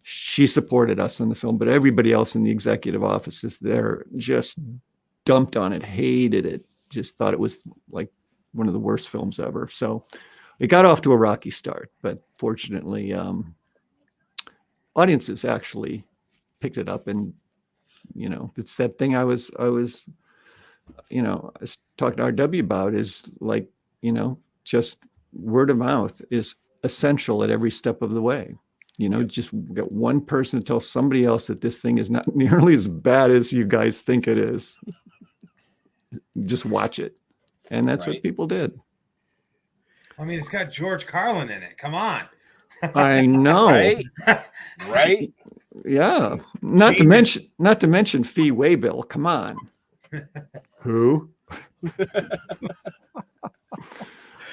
she supported us in the film, but everybody else in the executive offices there just dumped on it, hated it, just thought it was like one of the worst films ever. So it got off to a rocky start, but fortunately, audiences actually picked it up. And, you know, it's that thing I was talking to RW about, is like, you know, just word of mouth is essential at every step of the way. You know, just get one person to tell somebody else that this thing is not nearly as bad as you guys think it is. Just watch it. And that's what people did. I mean, it's got George Carlin in it. Come on. I know. Right? Yeah. Not to mention Fee Waybill. Come on. Who?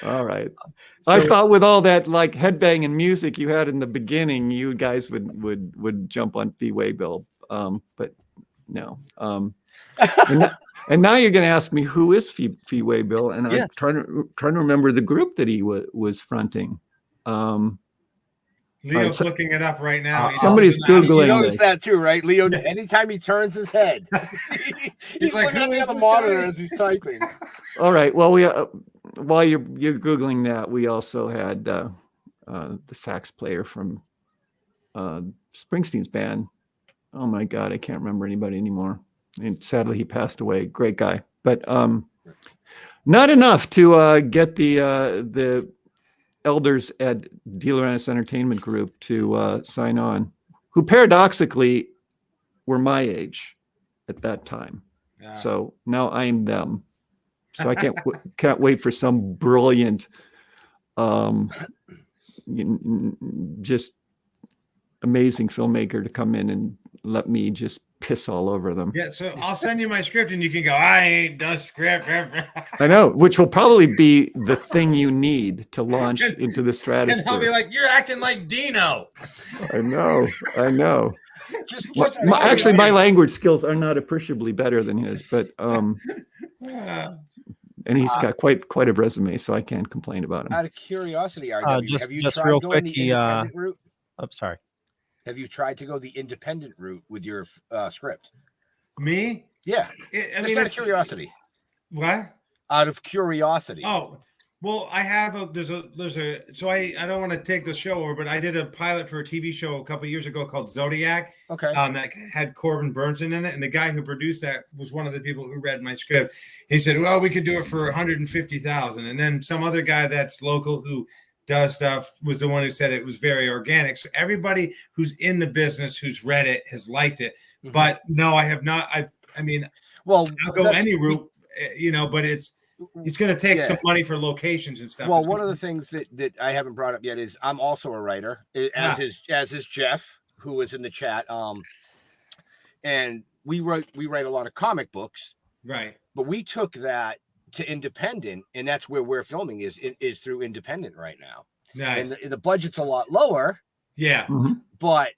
All right. So, I thought with all that like headbanging music you had in the beginning, you guys would jump on Fee Waybill. But no. And now you're going to ask me who is Fee Waybill, and I'm trying to remember the group that he was fronting. Leo's looking it up right now. Somebody's Googling. You notice that too, right? Leo, anytime he turns his head, he's like, looking at the monitor as he's typing. All right. Well, while you're Googling that, we also had the sax player from Springsteen's band. Oh my God, I can't remember anybody anymore. And sadly, he passed away. Great guy, but not enough to get the elders at De Laurentiis Entertainment Group to sign on, who paradoxically were my age at that time. So now I'm them. So I can't wait for some brilliant, just amazing filmmaker to come in and let me just piss all over them. Yeah, so I'll send you my script and you can go, I ain't done script. I know, which will probably be the thing you need to launch into the stratosphere. And I'll be like, you're acting like Dino. I know. Just Actually, my language skills are not appreciably better than his, but and he's got quite a resume, so I can't complain about him. Out of curiosity, RW, have you just tried real going quick, the independent route? I'm sorry. Have you tried to go the independent route with your script? Me? Yeah. I mean, out of curiosity. What? Out of curiosity. Oh, well, I have so I don't want to take the show over, but I did a pilot for a TV show a couple of years ago called Zodiac. Okay. That had Corbin Burnson in it, and the guy who produced that was one of the people who read my script. He said, "Well, we could do it for 150,000," and then some other guy that's local who does stuff was the one who said it was very organic. So everybody who's in the business who's read it has liked it. Mm-hmm. But no, I have not. I mean, well, I'll go any route, but it's going to take some money for locations and stuff. Well, one of the things that I haven't brought up yet is I'm also a writer, as is Jeff, who was in the chat. And we write a lot of comic books, right? But we took that to independent, and that's where we're filming is through independent right now. Nice. And the budget's a lot lower. Yeah. Mm-hmm. But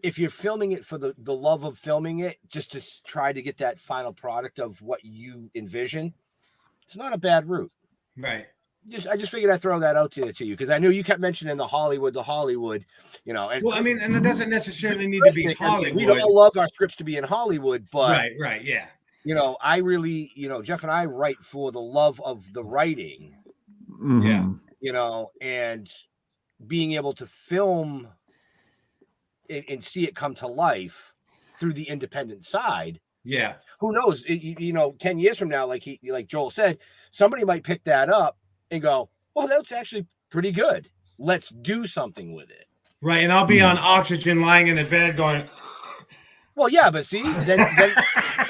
if you're filming it for the love of filming it, just to try to get that final product of what you envision, it's not a bad route. Right. I just figured I'd throw that out to you because I knew you kept mentioning the Hollywood, And well, I mean, and it doesn't necessarily need to be Hollywood. We don't love our scripts to be in Hollywood, but right, yeah. I really, Jeff and I write for the love of the writing. Mm-hmm. Yeah. And being able to film and see it come to life through the independent side. Yeah. Who knows? 10 years from now, like Joel said, somebody might pick that up and go, well, that's actually pretty good. Let's do something with it. Right. And I'll be on oxygen lying in the bed going, well, yeah, but see, then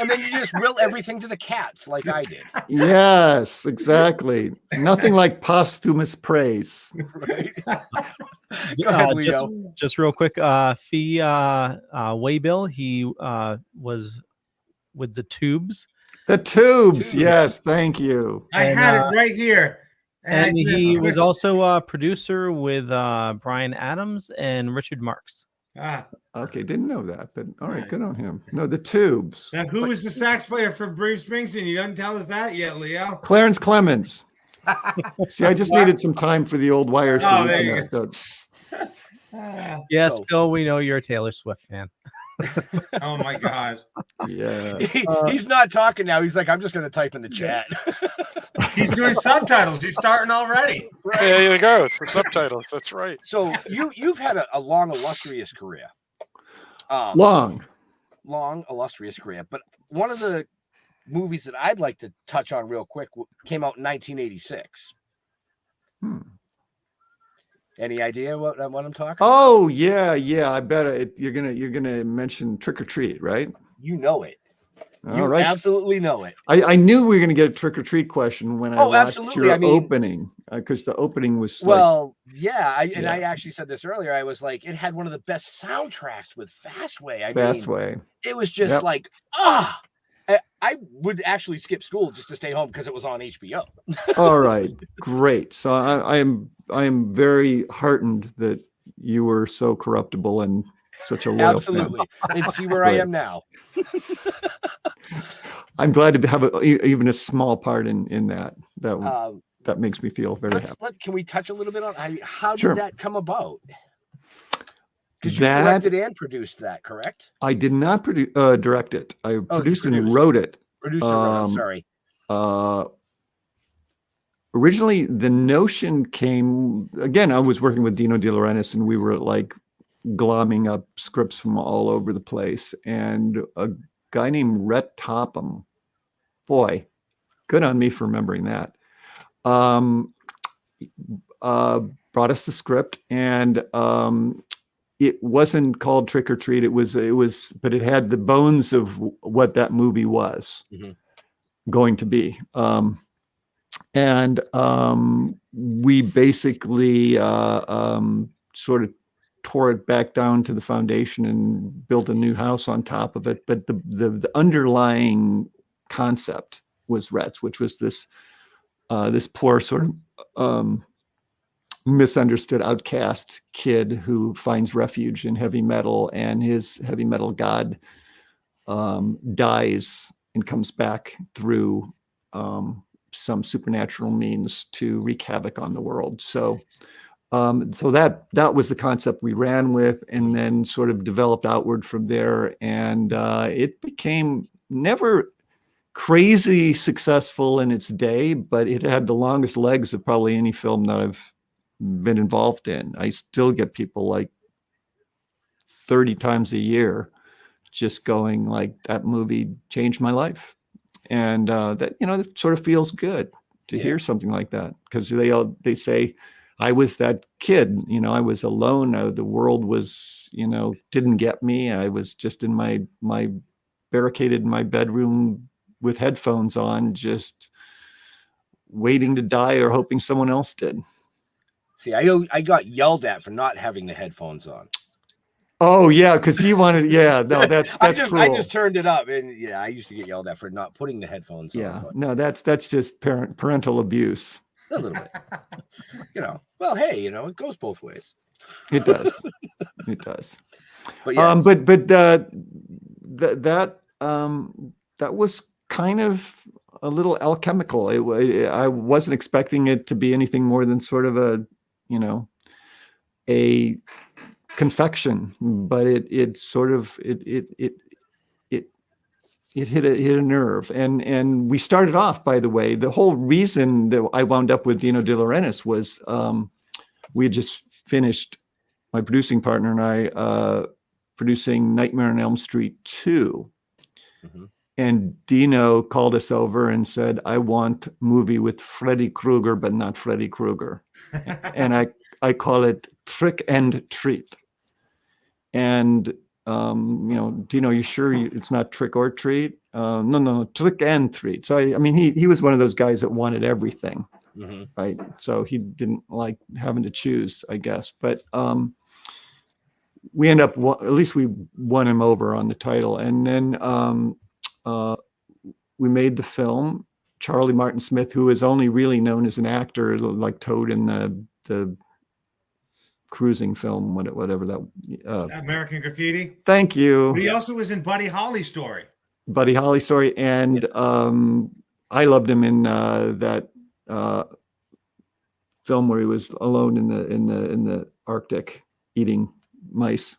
and then you just will everything to the cats like I did. Yes, exactly. Nothing like posthumous praise. Right. Go ahead, just real quick, Fee Waybill, he was with the Tubes. The Tubes, yes, thank you. I had it right here. And he was also a producer with Brian Adams and Richard Marx. Okay, didn't know that, but all right, good on him. No, the Tubes. Now, who was the sax player for Bruce Springsteen? You don't tell us that yet, Leo. Clarence Clemens. See, I just needed some time for the old wires to reconnect. Yes, Phil, we know you're a Taylor Swift fan. Oh my God. Yeah. He's not talking now. He's like, I'm just going to type in the chat. He's doing subtitles. He's starting already. Right. Yeah, there you go. It's the subtitles. That's right. So you've had a long, illustrious career. Long, illustrious career. But one of the movies that I'd like to touch on real quick came out in 1986. Any idea what I'm talking? Oh yeah. I bet you're gonna mention Trick or Treat, right? You know it. All right. Absolutely know it. I knew we were going to get a Trick or Treat question when I watched your opening, because the opening was I actually said this earlier. I was like, it had one of the best soundtracks with Fastway. Fastway. It was just like, I would actually skip school just to stay home because it was on HBO. All right, great. So I am very heartened that you were so corruptible and such a loyal absolutely fan. And see where I am now. I'm glad to have even a small part in that. That makes me feel very happy. Can we touch a little bit on how did that come about? Because you directed and produced that, correct? I did not direct it. I produced and wrote it. Sorry. Originally, the notion came again. I was working with Dino De Laurentiis, and we were like glomming up scripts from all over the place. And a guy named Rhett Topham, boy, good on me for remembering that. Brought us the script, and it wasn't called Trick or Treat. It was, but it had the bones of what that movie was going to be. And we basically sort of tore it back down to the foundation and built a new house on top of it. But the underlying concept was Rhett, which was this poor sort of misunderstood outcast kid who finds refuge in heavy metal, and his heavy metal god dies and comes back through some supernatural means to wreak havoc on the world. So that was the concept we ran with, and then sort of developed outward from there. And it became never crazy successful in its day, but it had the longest legs of probably any film that I've been involved in. I still get people like 30 times a year just going like, that movie changed my life. And that, that sort of feels good to hear something like that, because they say, I was that kid, I was alone. The world was, didn't get me. I was just in my barricaded in my bedroom with headphones on, just waiting to die or hoping someone else did. See, I got yelled at for not having the headphones on. Oh yeah, because he wanted. Yeah, no, that's cruel. I just turned it up, and I used to get yelled at for not putting the headphones on. Yeah, no, that's just parental abuse. A little bit. Well, hey, it goes both ways. It does. It does. But yeah, that was kind of a little alchemical. I wasn't expecting it to be anything more than sort of a confection, but it hit a nerve. And we started off, by the way, the whole reason that I wound up with Dino De Laurentiis was we had just finished, my producing partner and I, producing Nightmare on Elm Street 2. Mm-hmm. And Dino called us over and said, I want a movie with Freddy Krueger, but not Freddy Krueger. And I call it Trick and Treat. And, Dino, you sure it's not trick or treat? No, trick and treat. So, he was one of those guys that wanted everything, mm-hmm. right? So he didn't like having to choose, I guess. But we end up, at least we won him over on the title. And then we made the film. Charlie Martin Smith, who is only really known as an actor, like Toad in the cruising film, whatever that American Graffiti. Thank you. But he also was in Buddy Holly's Story. And I loved him in that film where he was alone in the Arctic eating mice.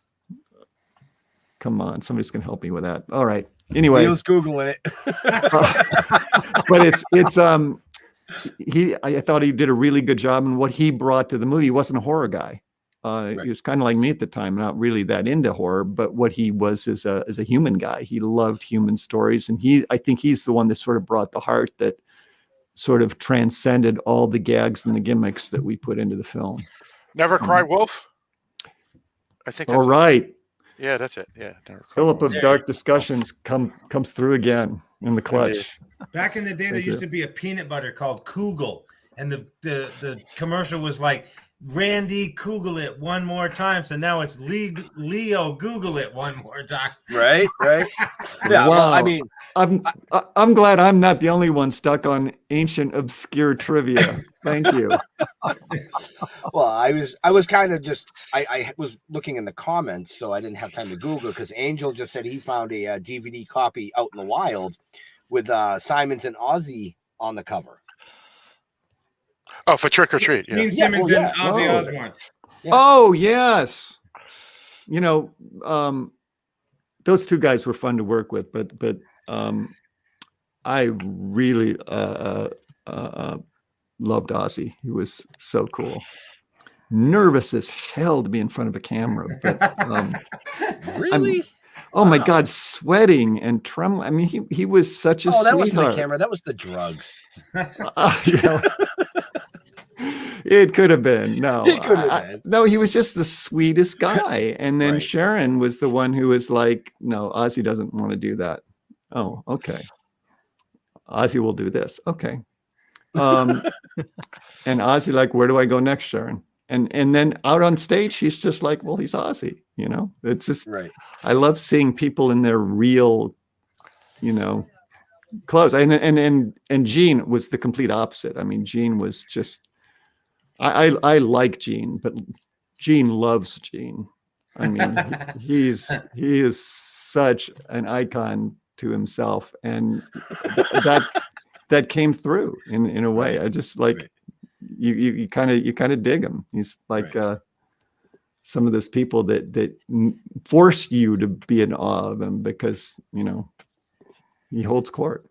Come on, somebody's gonna help me with that. All right. Anyway, he was Googling it. But I thought he did a really good job, and what he brought to the movie. He wasn't a horror guy. Right. He was kind of like me at the time, not really that into horror, but what he was is a human guy. He loved human stories, and I think he's the one that sort of brought the heart that sort of transcended all the gags and the gimmicks that we put into the film. Never Cry Wolf. I think. All right. Yeah, that's it. Yeah. Philip of Dark Discussions comes through again in the clutch. Back in the day, there used to be a peanut butter called Kugel, and the commercial was like, Randy, Google it one more time. So now it's Leo, Google it one more time. Right. Yeah. Wow. Well, I'm glad I'm not the only one stuck on ancient obscure trivia. Thank you. Well, I was kind of just I was looking in the comments, so I didn't have time to Google, because Angel just said he found a DVD copy out in the wild with Simons and Ozzy on the cover. Oh, for Trick or Treat. Gene Simmons and Ozzy Osbourne. Yeah. Oh, yes. Those two guys were fun to work with, but I really loved Ozzy. He was so cool. Nervous as hell to be in front of a camera. But, really? Oh my God, sweating and trembling. He was such a sweetheart. That wasn't the camera. That was the drugs. It could have been. No, it could have been. No, he was just the sweetest guy. And then Sharon was the one who was like, no, Ozzy doesn't want to do that. Oh, okay. Ozzy will do this. Okay. And Ozzy, like, where do I go next, Sharon? And then out on stage, she's just like, well, he's Ozzy, you know. It's just Right. I love seeing people in their real, you know, clothes. And Gene was the complete opposite. I mean, Gene was just I like Gene, but Gene loves Gene. I mean, he is such an icon to himself, and that came through in a way. I just like you kind of dig him. He's like some of those people that force you to be in awe of him because, you know, he holds court.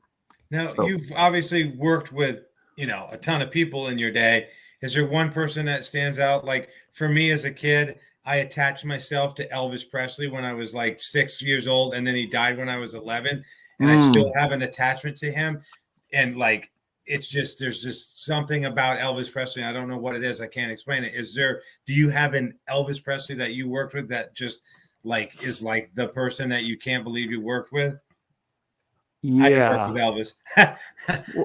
Now, So- you've obviously worked with, you know, a ton of people in your day. Is there one person that stands out? Like for me as a kid, I attached myself to Elvis Presley when I was like 6 years old, and then he died when I was 11. And I still have an attachment to him. And like, it's just, there's just something about Elvis Presley. I don't know what it is. I can't explain it. Do you have an Elvis Presley that you worked with that just like is like the person that you can't believe you worked with? Yeah. With Elvis.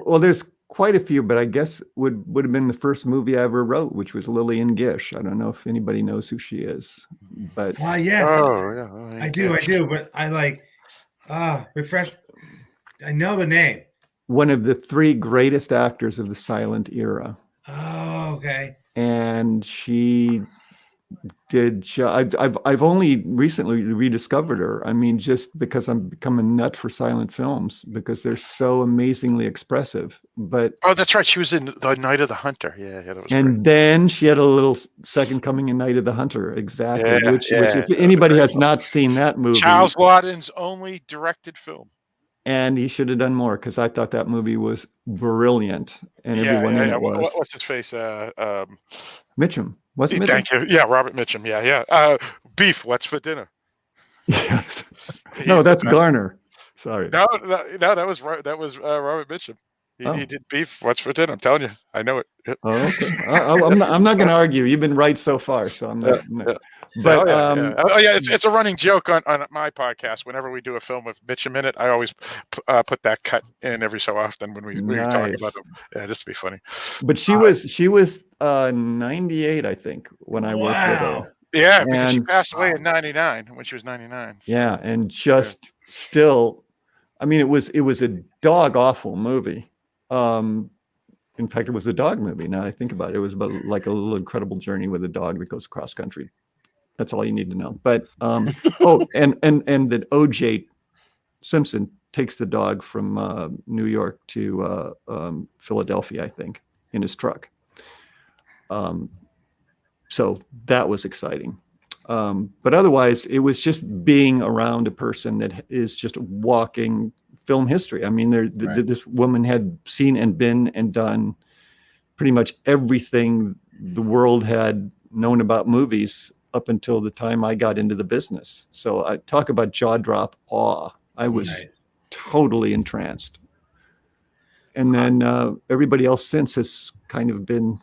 Well, there's quite a few, but I guess would have been the first movie I ever wrote, which was Lillian Gish. I don't know if anybody knows who she is, but Yes. Oh, yeah. I do, but I like refresh. I know the name. one of the three greatest actors of the silent era. Oh, okay. And she did. I've only recently rediscovered her. I mean, just because I'm becoming a nut for silent films because they're so amazingly expressive. But oh, that's right. She was in The Night of the Hunter. Yeah, that was. and great. then she had a little second coming in Night of the Hunter. Exactly. Yeah, which yeah, if anybody has not seen that movie, Charles Laughton's only directed film. and he should have done more because I thought that movie was brilliant, and everyone in it was. What's his face? Mitchum. Wasn't Mitchum? Thank you. Yeah, Robert Mitchum. Yeah. Beef. What's for dinner? Yes. No, that's Garner. Sorry. No, that was Robert Mitchum. He did Beef. What's for dinner? I'm telling you, I know it. Yep. Oh, okay. I'm not going to argue. You've been right so far, so I'm not. Yeah. But it's a running joke on my podcast. Whenever we do a film with Mitchum in it, I always put that cut in every so often when we talk about them. Yeah, just to be funny. But she was 98, I think, when I worked with her. Yeah, because she passed away in 99 when she was 99. Yeah, and just still, I mean, it was a dog awful movie. In fact, it was a dog movie. Now I think about it, it was about like a little incredible journey with a dog that goes cross country. That's all you need to know. But and that O.J. Simpson takes the dog from New York to Philadelphia, I think, in his truck. So that was exciting. But otherwise, it was just being around a person that is just walking film history. I mean, this woman had seen and been and done pretty much everything the world had known about movies up until the time I got into the business. So I talk about jaw drop awe. I was totally entranced. And then everybody else since has kind of been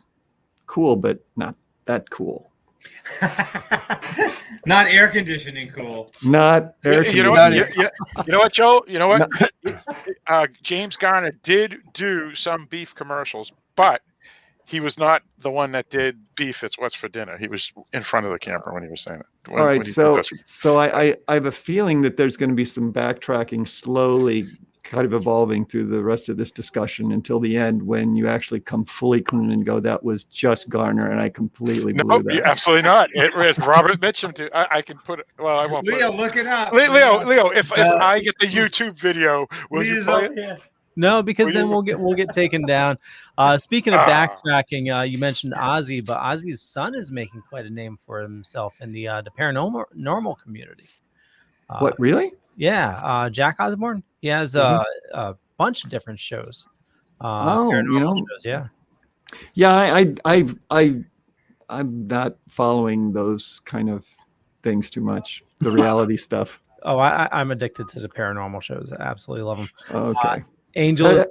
cool, but not that cool. Not air conditioning cool. Not air You know conditioning. what? You know what, Joe? You know what? James Garner did do some beef commercials, but he was not the one that did Beef. It's What's for Dinner. He was in front of the camera when he was saying it. All right, so I have a feeling that there's going to be some backtracking slowly kind of evolving through the rest of this discussion until the end when you actually come fully clean and go, that was just Garner, and I completely blew that. Absolutely not. It was Robert Mitchum too. I can put it. Well, I won't. Leo, look it up. Leo, if I get the YouTube video, will you play it? No, because then we'll get taken down. Speaking of backtracking, you mentioned Ozzy, but Ozzy's son is making quite a name for himself in the paranormal community. What, really? Yeah, Jack Osborne. He has a bunch of different shows. Shows, yeah. Yeah, I'm not following those kind of things too much. The reality stuff. Oh, I'm addicted to the paranormal shows. I absolutely love them. Okay. Angels.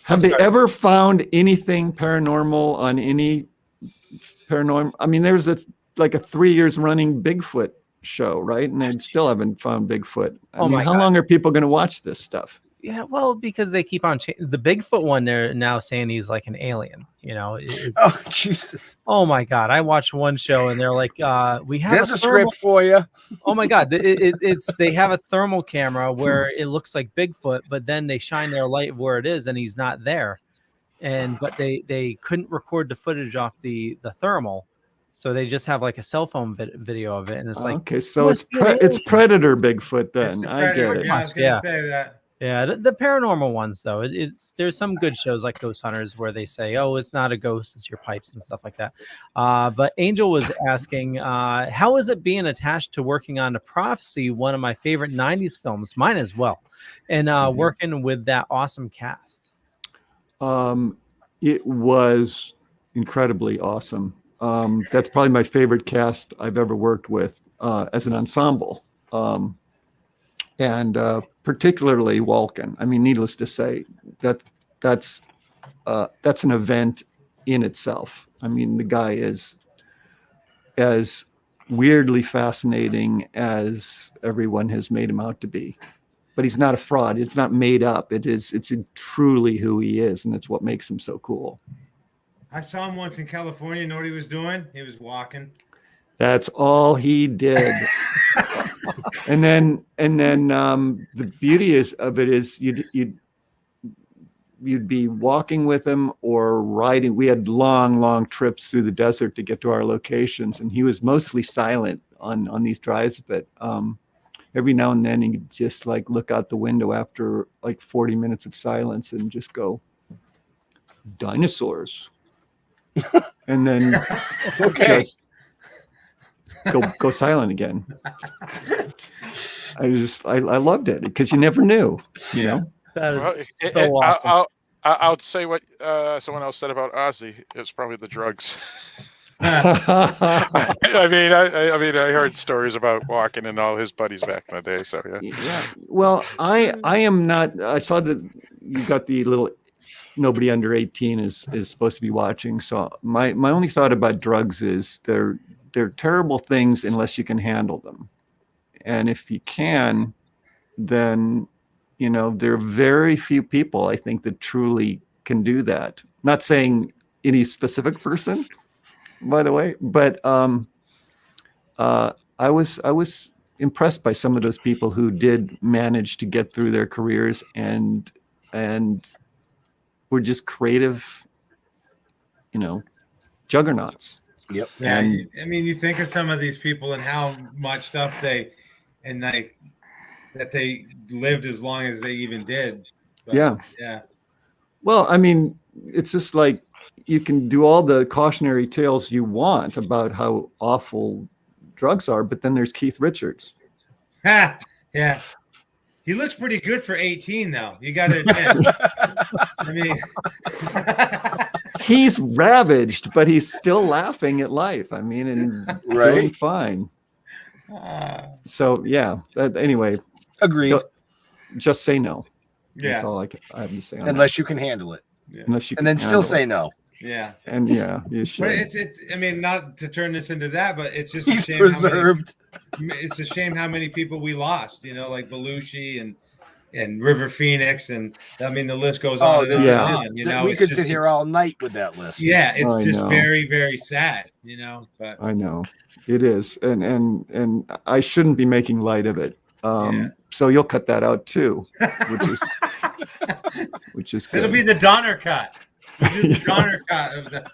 Have they ever found anything paranormal on any paranormal? I mean, there's like a 3 years running Bigfoot show, right? And they still haven't found Bigfoot. I mean, how long are people going to watch this stuff? Yeah, well, because they keep on the Bigfoot one. They're now saying he's like an alien. Oh Jesus! Oh my God! I watched one show and they're like, "We have There's a thermal." script for you. Oh my God! It's they have a thermal camera where it looks like Bigfoot, but then they shine their light where it is, and he's not there. But they couldn't record the footage off the thermal, so they just have like a cell phone video of it, and it's like, Okay, so it's Predator Bigfoot then. I get it. Yeah, I was gonna say that. Yeah, the paranormal ones though, there's some good shows like Ghost Hunters where they say, oh, it's not a ghost, it's your pipes and stuff like that. But Angel was asking, how is it being attached to working on The Prophecy, one of my favorite 90s films, mine as well, and working with that awesome cast? It was incredibly awesome. That's probably my favorite cast I've ever worked with as an ensemble. And particularly Walken. I mean, needless to say, that's an event in itself. I mean, the guy is as weirdly fascinating as everyone has made him out to be. But he's not a fraud. It's not made up. It's truly who he is, and it's what makes him so cool. I saw him once in California. Know what he was doing? He was walking. That's all he did. and then the beauty of it is you'd be walking with him or riding. We had long trips through the desert to get to our locations, and he was mostly silent on these drives, but every now and then he'd just like look out the window after like 40 minutes of silence and just go, dinosaurs. And then just go silent again. I loved it because you never knew, you know. That is so awesome. I'll say what someone else said about Ozzy. It's probably the drugs. I heard stories about Walken and all his buddies back in the day. So yeah. Well, I am not. I saw that you got the little. Nobody under 18 is supposed to be watching. So my only thought about drugs is they're terrible things unless you can handle them, and if you can, then there are very few people I think that truly can do that. Not saying any specific person, by the way, but I was impressed by some of those people who did manage to get through their careers and were just creative, juggernauts. Yep. Yeah, I mean, you think of some of these people and how much stuff that they lived as long as they even did. But, yeah. Well, I mean, it's just like you can do all the cautionary tales you want about how awful drugs are, but then there's Keith Richards. Yeah. He looks pretty good for 18, though. You got to admit. I mean, he's ravaged, but he's still laughing at life. I mean, and really fine. So yeah. Anyway, agreed. Just say no. Yeah. That's all I have to say. Unless you can handle it. Yeah. Unless you and then still say no. Yeah. And you should. But it's. I mean, not to turn this into that, but it's just He's a shame. Preserved. It's a shame how many people we lost. Like Belushi and River Phoenix, and I mean the list goes on and on. We could sit here all night with that list. Yeah, it's just very, very sad. But I know it is, and I shouldn't be making light of it. So you'll cut that out too, which is good. It'll be the Donner cut. We'll do the Donner cut of the.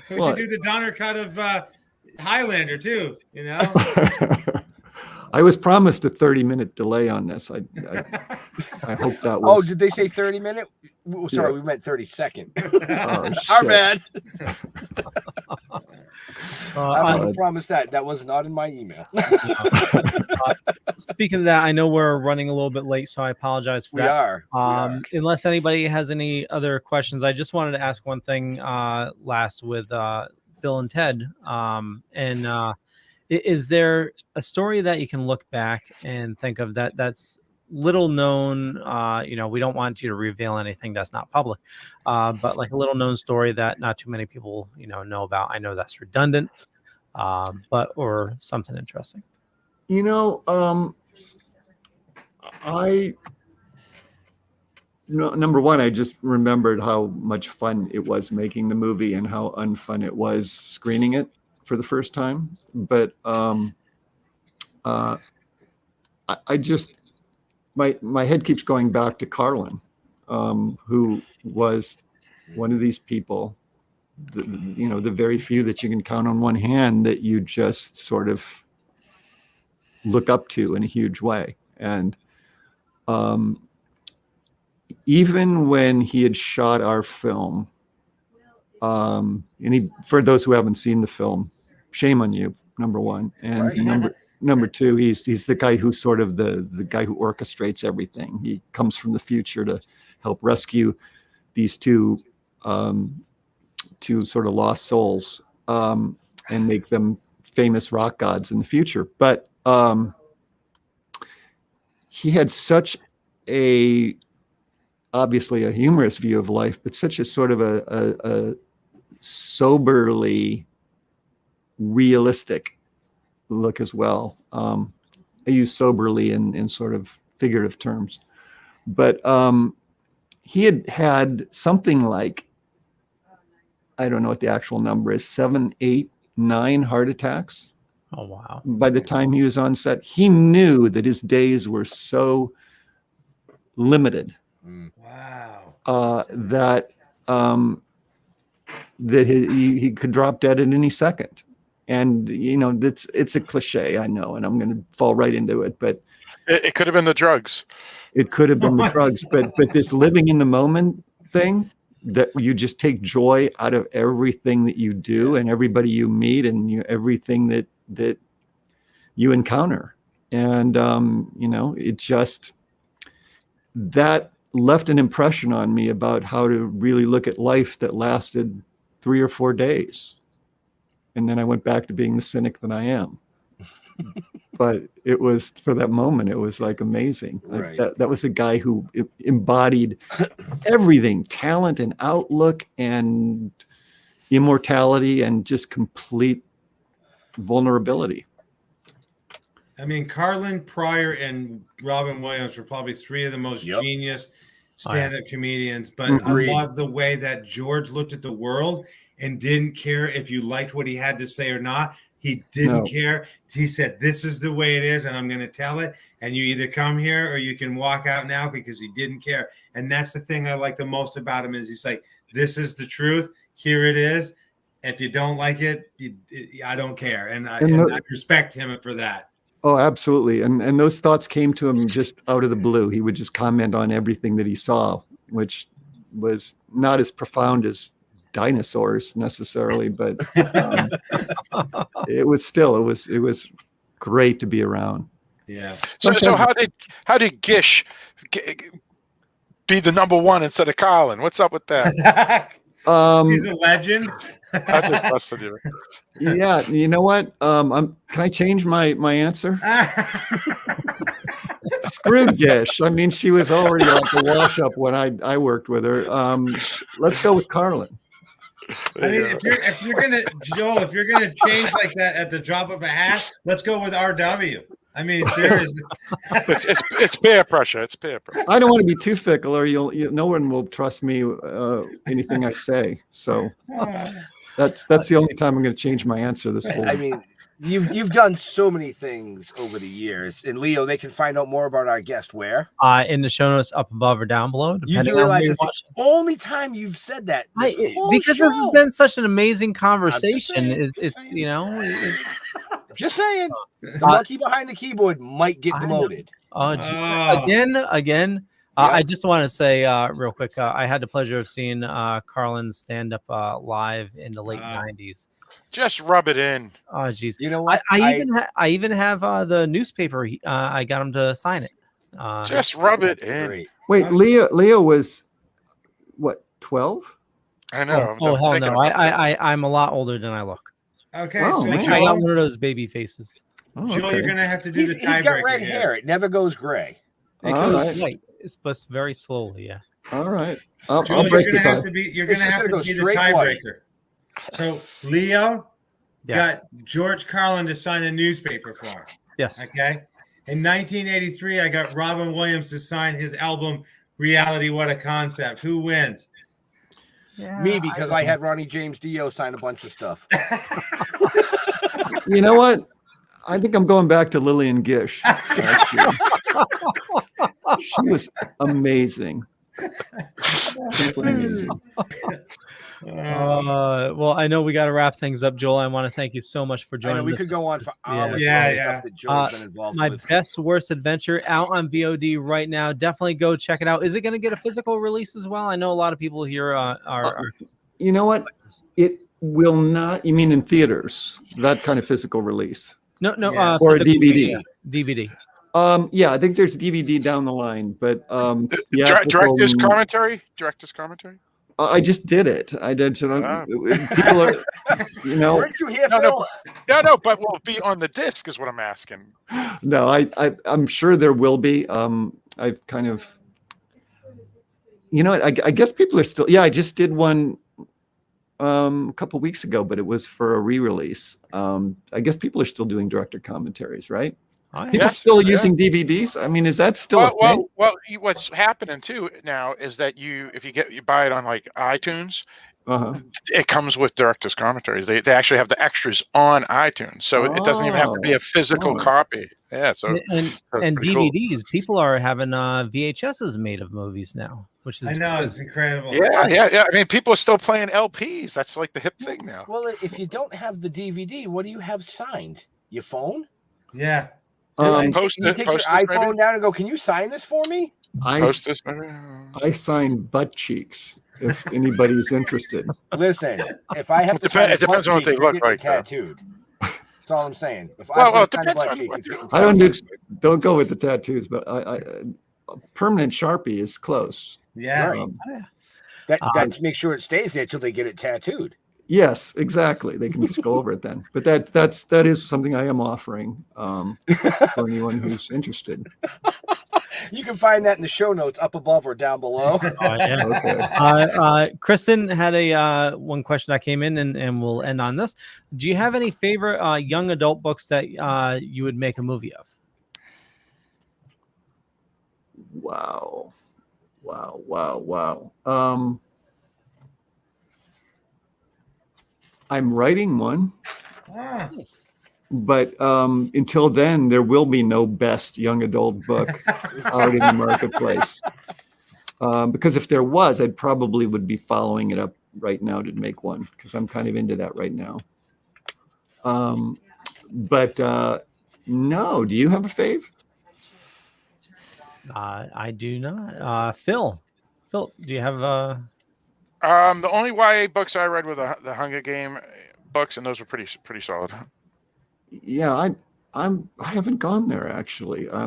We should do the Donner cut of Highlander too. I was promised a 30-minute delay on this. I hope that was. Oh, did they say 30-minute? Sorry, we meant 30-second. Our bad. I promised that. That was not in my email. Speaking of that, I know we're running a little bit late, so I apologize for that. We are. Unless anybody has any other questions, I just wanted to ask one thing last with Bill and Ted. Is there a story that you can look back and think of that's little known? We don't want you to reveal anything that's not public, but like a little known story that not too many people know about. I know that's redundant, or something interesting. Number one, I just remembered how much fun it was making the movie and how unfun it was screening it for the first time. But I just my head keeps going back to Carlin, who was one of these people, the very few that you can count on one hand that you just sort of look up to in a huge way. And even when he had shot our film, for those who haven't seen the film, shame on you, number one. And number two, he's the guy who's sort of the guy who orchestrates everything. He comes from the future to help rescue these two sort of lost souls and make them famous rock gods in the future. But he had such obviously a humorous view of life, but such a sort of a soberly realistic look as well. I use soberly in sort of figurative terms, but he had something like, I don't know what the actual number is, 7, 8, 9 heart attacks. Oh, wow. By the time he was on set, he knew that his days were so limited. Wow. That he could drop dead at any second. And, it's a cliche, I know, and I'm going to fall right into it, but It could have been the drugs. it could have been the drugs, but this living in the moment thing, that you just take joy out of everything that you do and everybody you meet and everything that you encounter. And, it just, that left an impression on me about how to really look at life that lasted 3 or 4 days. And then I went back to being the cynic that I am. But it was, for that moment, it was like amazing. Right. That was a guy who embodied everything, talent and outlook and immortality and just complete vulnerability. I mean, Carlin, Pryor, and Robin Williams were probably 3 of the most genius stand-up comedians. But I love the way that George looked at the world and didn't care if you liked what he had to say or not. He didn't care. He said, this is the way it is, and I'm going to tell it. And you either come here or you can walk out now, because he didn't care. And that's the thing I like the most about him, is he's like, this is the truth. Here it is. If you don't like it, I don't care. And I respect him for that. Oh, absolutely. And those thoughts came to him just out of the blue. He would just comment on everything that he saw, which was not as profound as dinosaurs necessarily, but it was great to be around. Yeah. So how did Gish be the number one instead of Colin? What's up with that? He's a legend. I just busted you. Yeah, you know what? Can I change my answer? Screw Gish. I mean, she was already like a wash up when I worked with her. Let's go with Carlin. I mean, if you're gonna change like that at the drop of a hat, let's go with RW. I mean, seriously. it's peer pressure. It's peer pressure. I don't want to be too fickle, or no one will trust me anything I say. So that's the only time I'm going to change my answer this whole. I mean, you've done so many things over the years, and Leo, they can find out more about our guest where? In the show notes up above or down below. You do realize it's the only time you've said that. Because this has been such an amazing conversation. Just saying. The monkey behind the keyboard might get demoted. Again. I just want to say real quick, I had the pleasure of seeing Carlin's stand-up live in the late 90s. Just rub it in. Oh, geez. You know what? I even have the newspaper. I got him to sign it. Just rub it in. Great. Wait, Leo was what, 12? I know. Oh hell no! I'm a lot older than I look. Okay, Oh, so man. I got one of those baby faces. Oh, Joel, okay. you're gonna have to do the He's got tiebreaker red here. hair. It never goes gray. It All goes right. white. It's but very slowly. Yeah. All right. I'll Joel, break you're the gonna have tie. to be. You're It's gonna just have gonna to go be the straight white. tiebreaker. So Leo Yes. got George Carlin to sign a newspaper for him. Yes. Okay. In 1983, I got Robin Williams to sign his album Reality What a Concept. Who wins? Me, because I had Ronnie James Dio sign a bunch of stuff. You know what? I think I'm going back to Lillian Gish. She was amazing. Simply amazing. Well, I know we got to wrap things up, Joel. I want to thank you so much for joining. We could go on for hours. My Best Worst Adventure out on VOD right now. Definitely go check it out. Is it going to get a physical release as well? I know a lot of people here are. You know what? It will not. You mean in theaters? That kind of physical release? No, or a DVD. DVD. Yeah, I think there's DVD down the line, but director's commentary. I just did it. I did. So people are, you know. Weren't you here, Phil? No, but will it be on the disc? Is what I'm asking. No, I'm sure there will be. I've kind of, you know, I guess people are still. Yeah, I just did one a couple weeks ago, but it was for a re-release. I guess people are still doing director commentaries, right? People still using DVDs. I mean, is that still a thing? Well, what's happening too now is that if you buy it on like iTunes, it comes with director's commentaries. They actually have the extras on iTunes, so it doesn't even have to be a physical copy. Yeah, so and DVDs, cool. People are having VHSs made of movies now, which is it's incredible. Yeah. I mean, people are still playing LPs. That's like the hip thing now. Well, if you don't have the DVD, what do you have signed? Your phone? Yeah. You take your iPhone down and go, can you sign this for me? I sign butt cheeks if anybody's interested. Listen, if I have to sign it depends on what they look like. Tattooed. That's all I'm saying. If it depends on I don't go with the tattoos, but I permanent Sharpie is close. Yeah. That makes sure it stays there till they get it tattooed. Yes, exactly. They can just go over it then. But that is something I am offering for anyone who's interested. You can find that in the show notes up above or down below. Okay. Kristen had a one question that came in, and we'll end on this. Do you have any favorite young adult books that you would make a movie of? Wow. I'm writing one, but until then, there will be no best young adult book out in the marketplace. Because if there was, I probably would be following it up right now to make one, because I'm kind of into that right now. But no, do you have a fave? I do not. Phil, do you have the only YA books I read were the Hunger Game books, and those were pretty solid. Yeah, I haven't gone there actually. I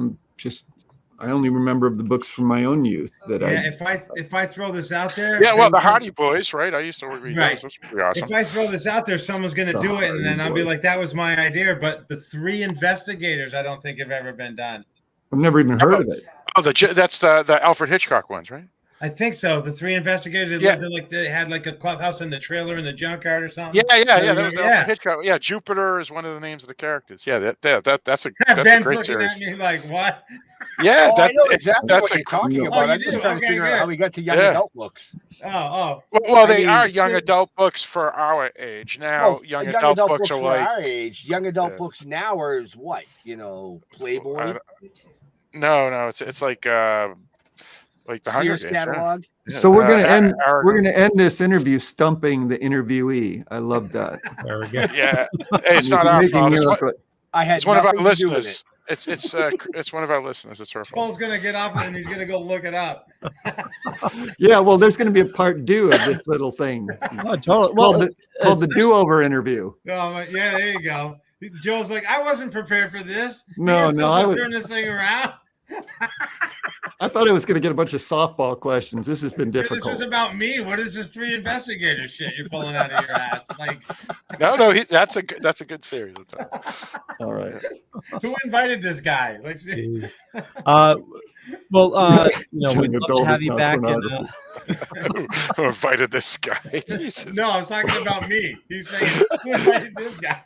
only remember the books from my own youth that if I throw this out there. Yeah, well, the Hardy Boys, right? I used to read those. Those were pretty awesome. If I throw this out there, someone's going to do it, and then I'll be like, that was my idea. But the Three Investigators, I don't think have ever been done. I've never even heard of it. Oh, that's the Alfred Hitchcock ones, right? I think so. The Three Investigators, they had like a clubhouse in the trailer in the junkyard or something. Yeah. That was Alfred Hitchcock. Yeah, Jupiter is one of the names of the characters. Yeah, that's a Ben's great looking series. at me like, what? Yeah, I know exactly that's what you're talking about. I'm just trying to figure out how we got to young adult books. Well, they are young adult books for our age now. Young adult books are like our age. Young adult books now are what? Playboy. No, it's like the Hunger Games catalog. So we're gonna end this interview stumping the interviewee. I love that. There we go. Yeah, it's not our fault. It's one of our listeners. It's one of our listeners. It's her fault. Paul's gonna get off and he's gonna go look it up. Yeah, well, there's gonna be a part 2 of this little thing. Oh, totally. Well, called the do-over interview. Yeah, there you go. Joel's like, I wasn't prepared for this. No, I would turn this thing around. I thought I was going to get a bunch of softball questions. This has been difficult. This is about me. What is this Three Investigators shit you're pulling out of your ass? Like, no, that's a good series. All right. Who invited this guy? Well, we'd Young love to adult have is you not back. pornography. Who invited this guy? Jesus. No, I'm talking about me. He's saying, who invited this guy?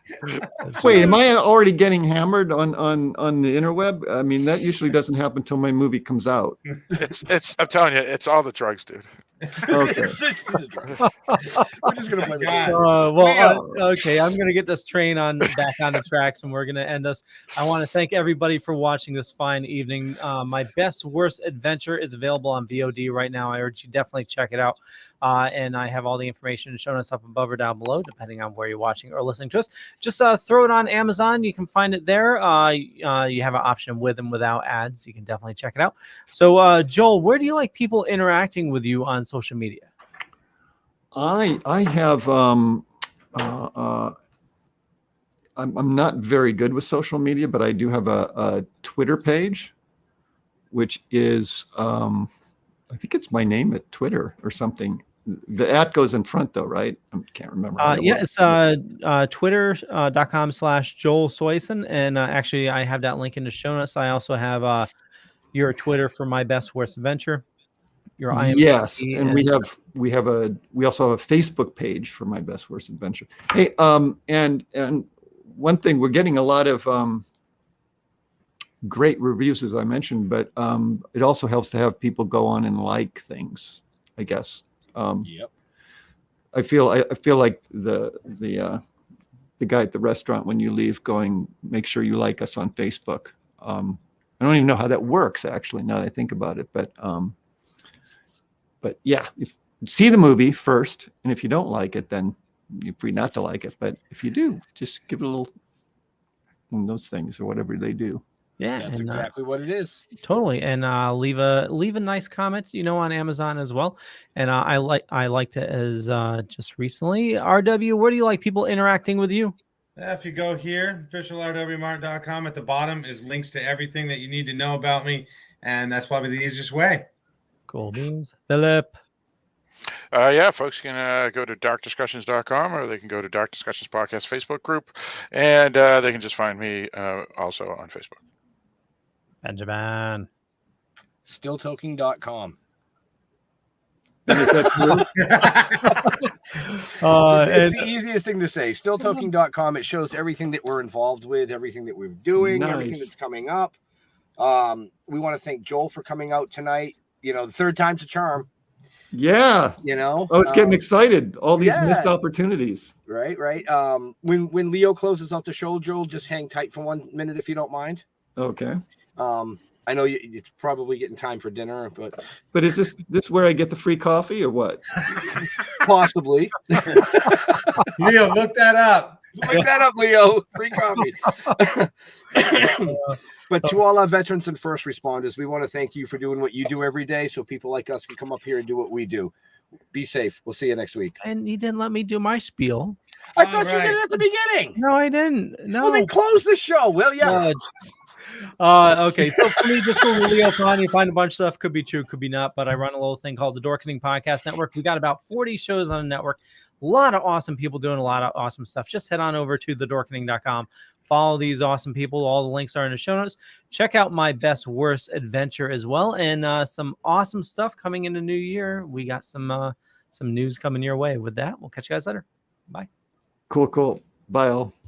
Wait, am I already getting hammered on the interweb? I mean, that usually doesn't happen until my movie comes out. It's. I'm telling you, it's all the drugs, dude. Okay. We're just gonna play the game. Okay, I'm gonna get this train back on the tracks, and we're gonna end this. I want to thank everybody for watching this fine evening. My Best Worst Adventure is available on VOD right now. I urge you definitely check it out. And I have all the information shown us up above or down below, depending on where you're watching or listening to us. Just throw it on Amazon. You can find it there. You have an option with and without ads. You can definitely check it out. So, Joel, where do you like people interacting with you on social media? I have I'm not very good with social media, but I do have a Twitter page, which is I think it's my name at Twitter or something. The @ goes in front though, right? I can't remember. It's twitter.com/Joel Soisson. And actually, I have that link in the show notes. I also have your Twitter for My Best Worst Adventure. Your IMDb, yes, and we also have a Facebook page for My Best Worst Adventure. Hey, and one thing, we're getting a lot of great reviews, as I mentioned, but it also helps to have people go on and like things, I guess. Yep. I feel like the guy at the restaurant when you leave going, make sure you like us on Facebook. I don't even know how that works actually, now that I think about it, but yeah, see the movie first, and if you don't like it, then you're free not to like it. But if you do, just give it a little, those things or whatever they do. Yeah, That's exactly what it is. Totally, and leave a nice comment, on Amazon as well. And I liked it as just recently. RW, where do you like people interacting with you? If you go here, officialrwmart.com, at the bottom is links to everything that you need to know about me, and that's probably the easiest way. Cool beans. Philip. Yeah, folks can go to darkdiscussions.com, or they can go to Dark Discussions Podcast Facebook group, and they can just find me also on Facebook. Benjamin. Stilltoking.com. Is that true? It's the easiest thing to say. Stilltoking.com. It shows everything that we're involved with, everything that we're doing, everything that's coming up. We want to thank Joel for coming out tonight. The third time's a charm. Yeah. I was getting excited. All these missed opportunities. Right. When Leo closes out the show, Joel, just hang tight for 1 minute if you don't mind. Okay. I know it's probably getting time for dinner, but is this where I get the free coffee or what? Possibly. Leo, look that up. Look that up, Leo. Free coffee. But to all our veterans and first responders, we want to thank you for doing what you do every day, so people like us can come up here and do what we do. Be safe. We'll see you next week. And you didn't let me do my spiel. I thought you did it at the beginning. No, I didn't. No. Well, then close the show, will ya? Okay, so for me, just go to Leo Khan. You find a bunch of stuff. Could be true, could be not. But I run a little thing called the Dorkening Podcast Network. We got about 40 shows on the network. A lot of awesome people doing a lot of awesome stuff. Just head on over to thedorkening.com. Follow these awesome people. All the links are in the show notes. Check out My Best Worst Adventure as well, and some awesome stuff coming in the new year. We got some news coming your way. With that, we'll catch you guys later. Bye. Cool. Bye all.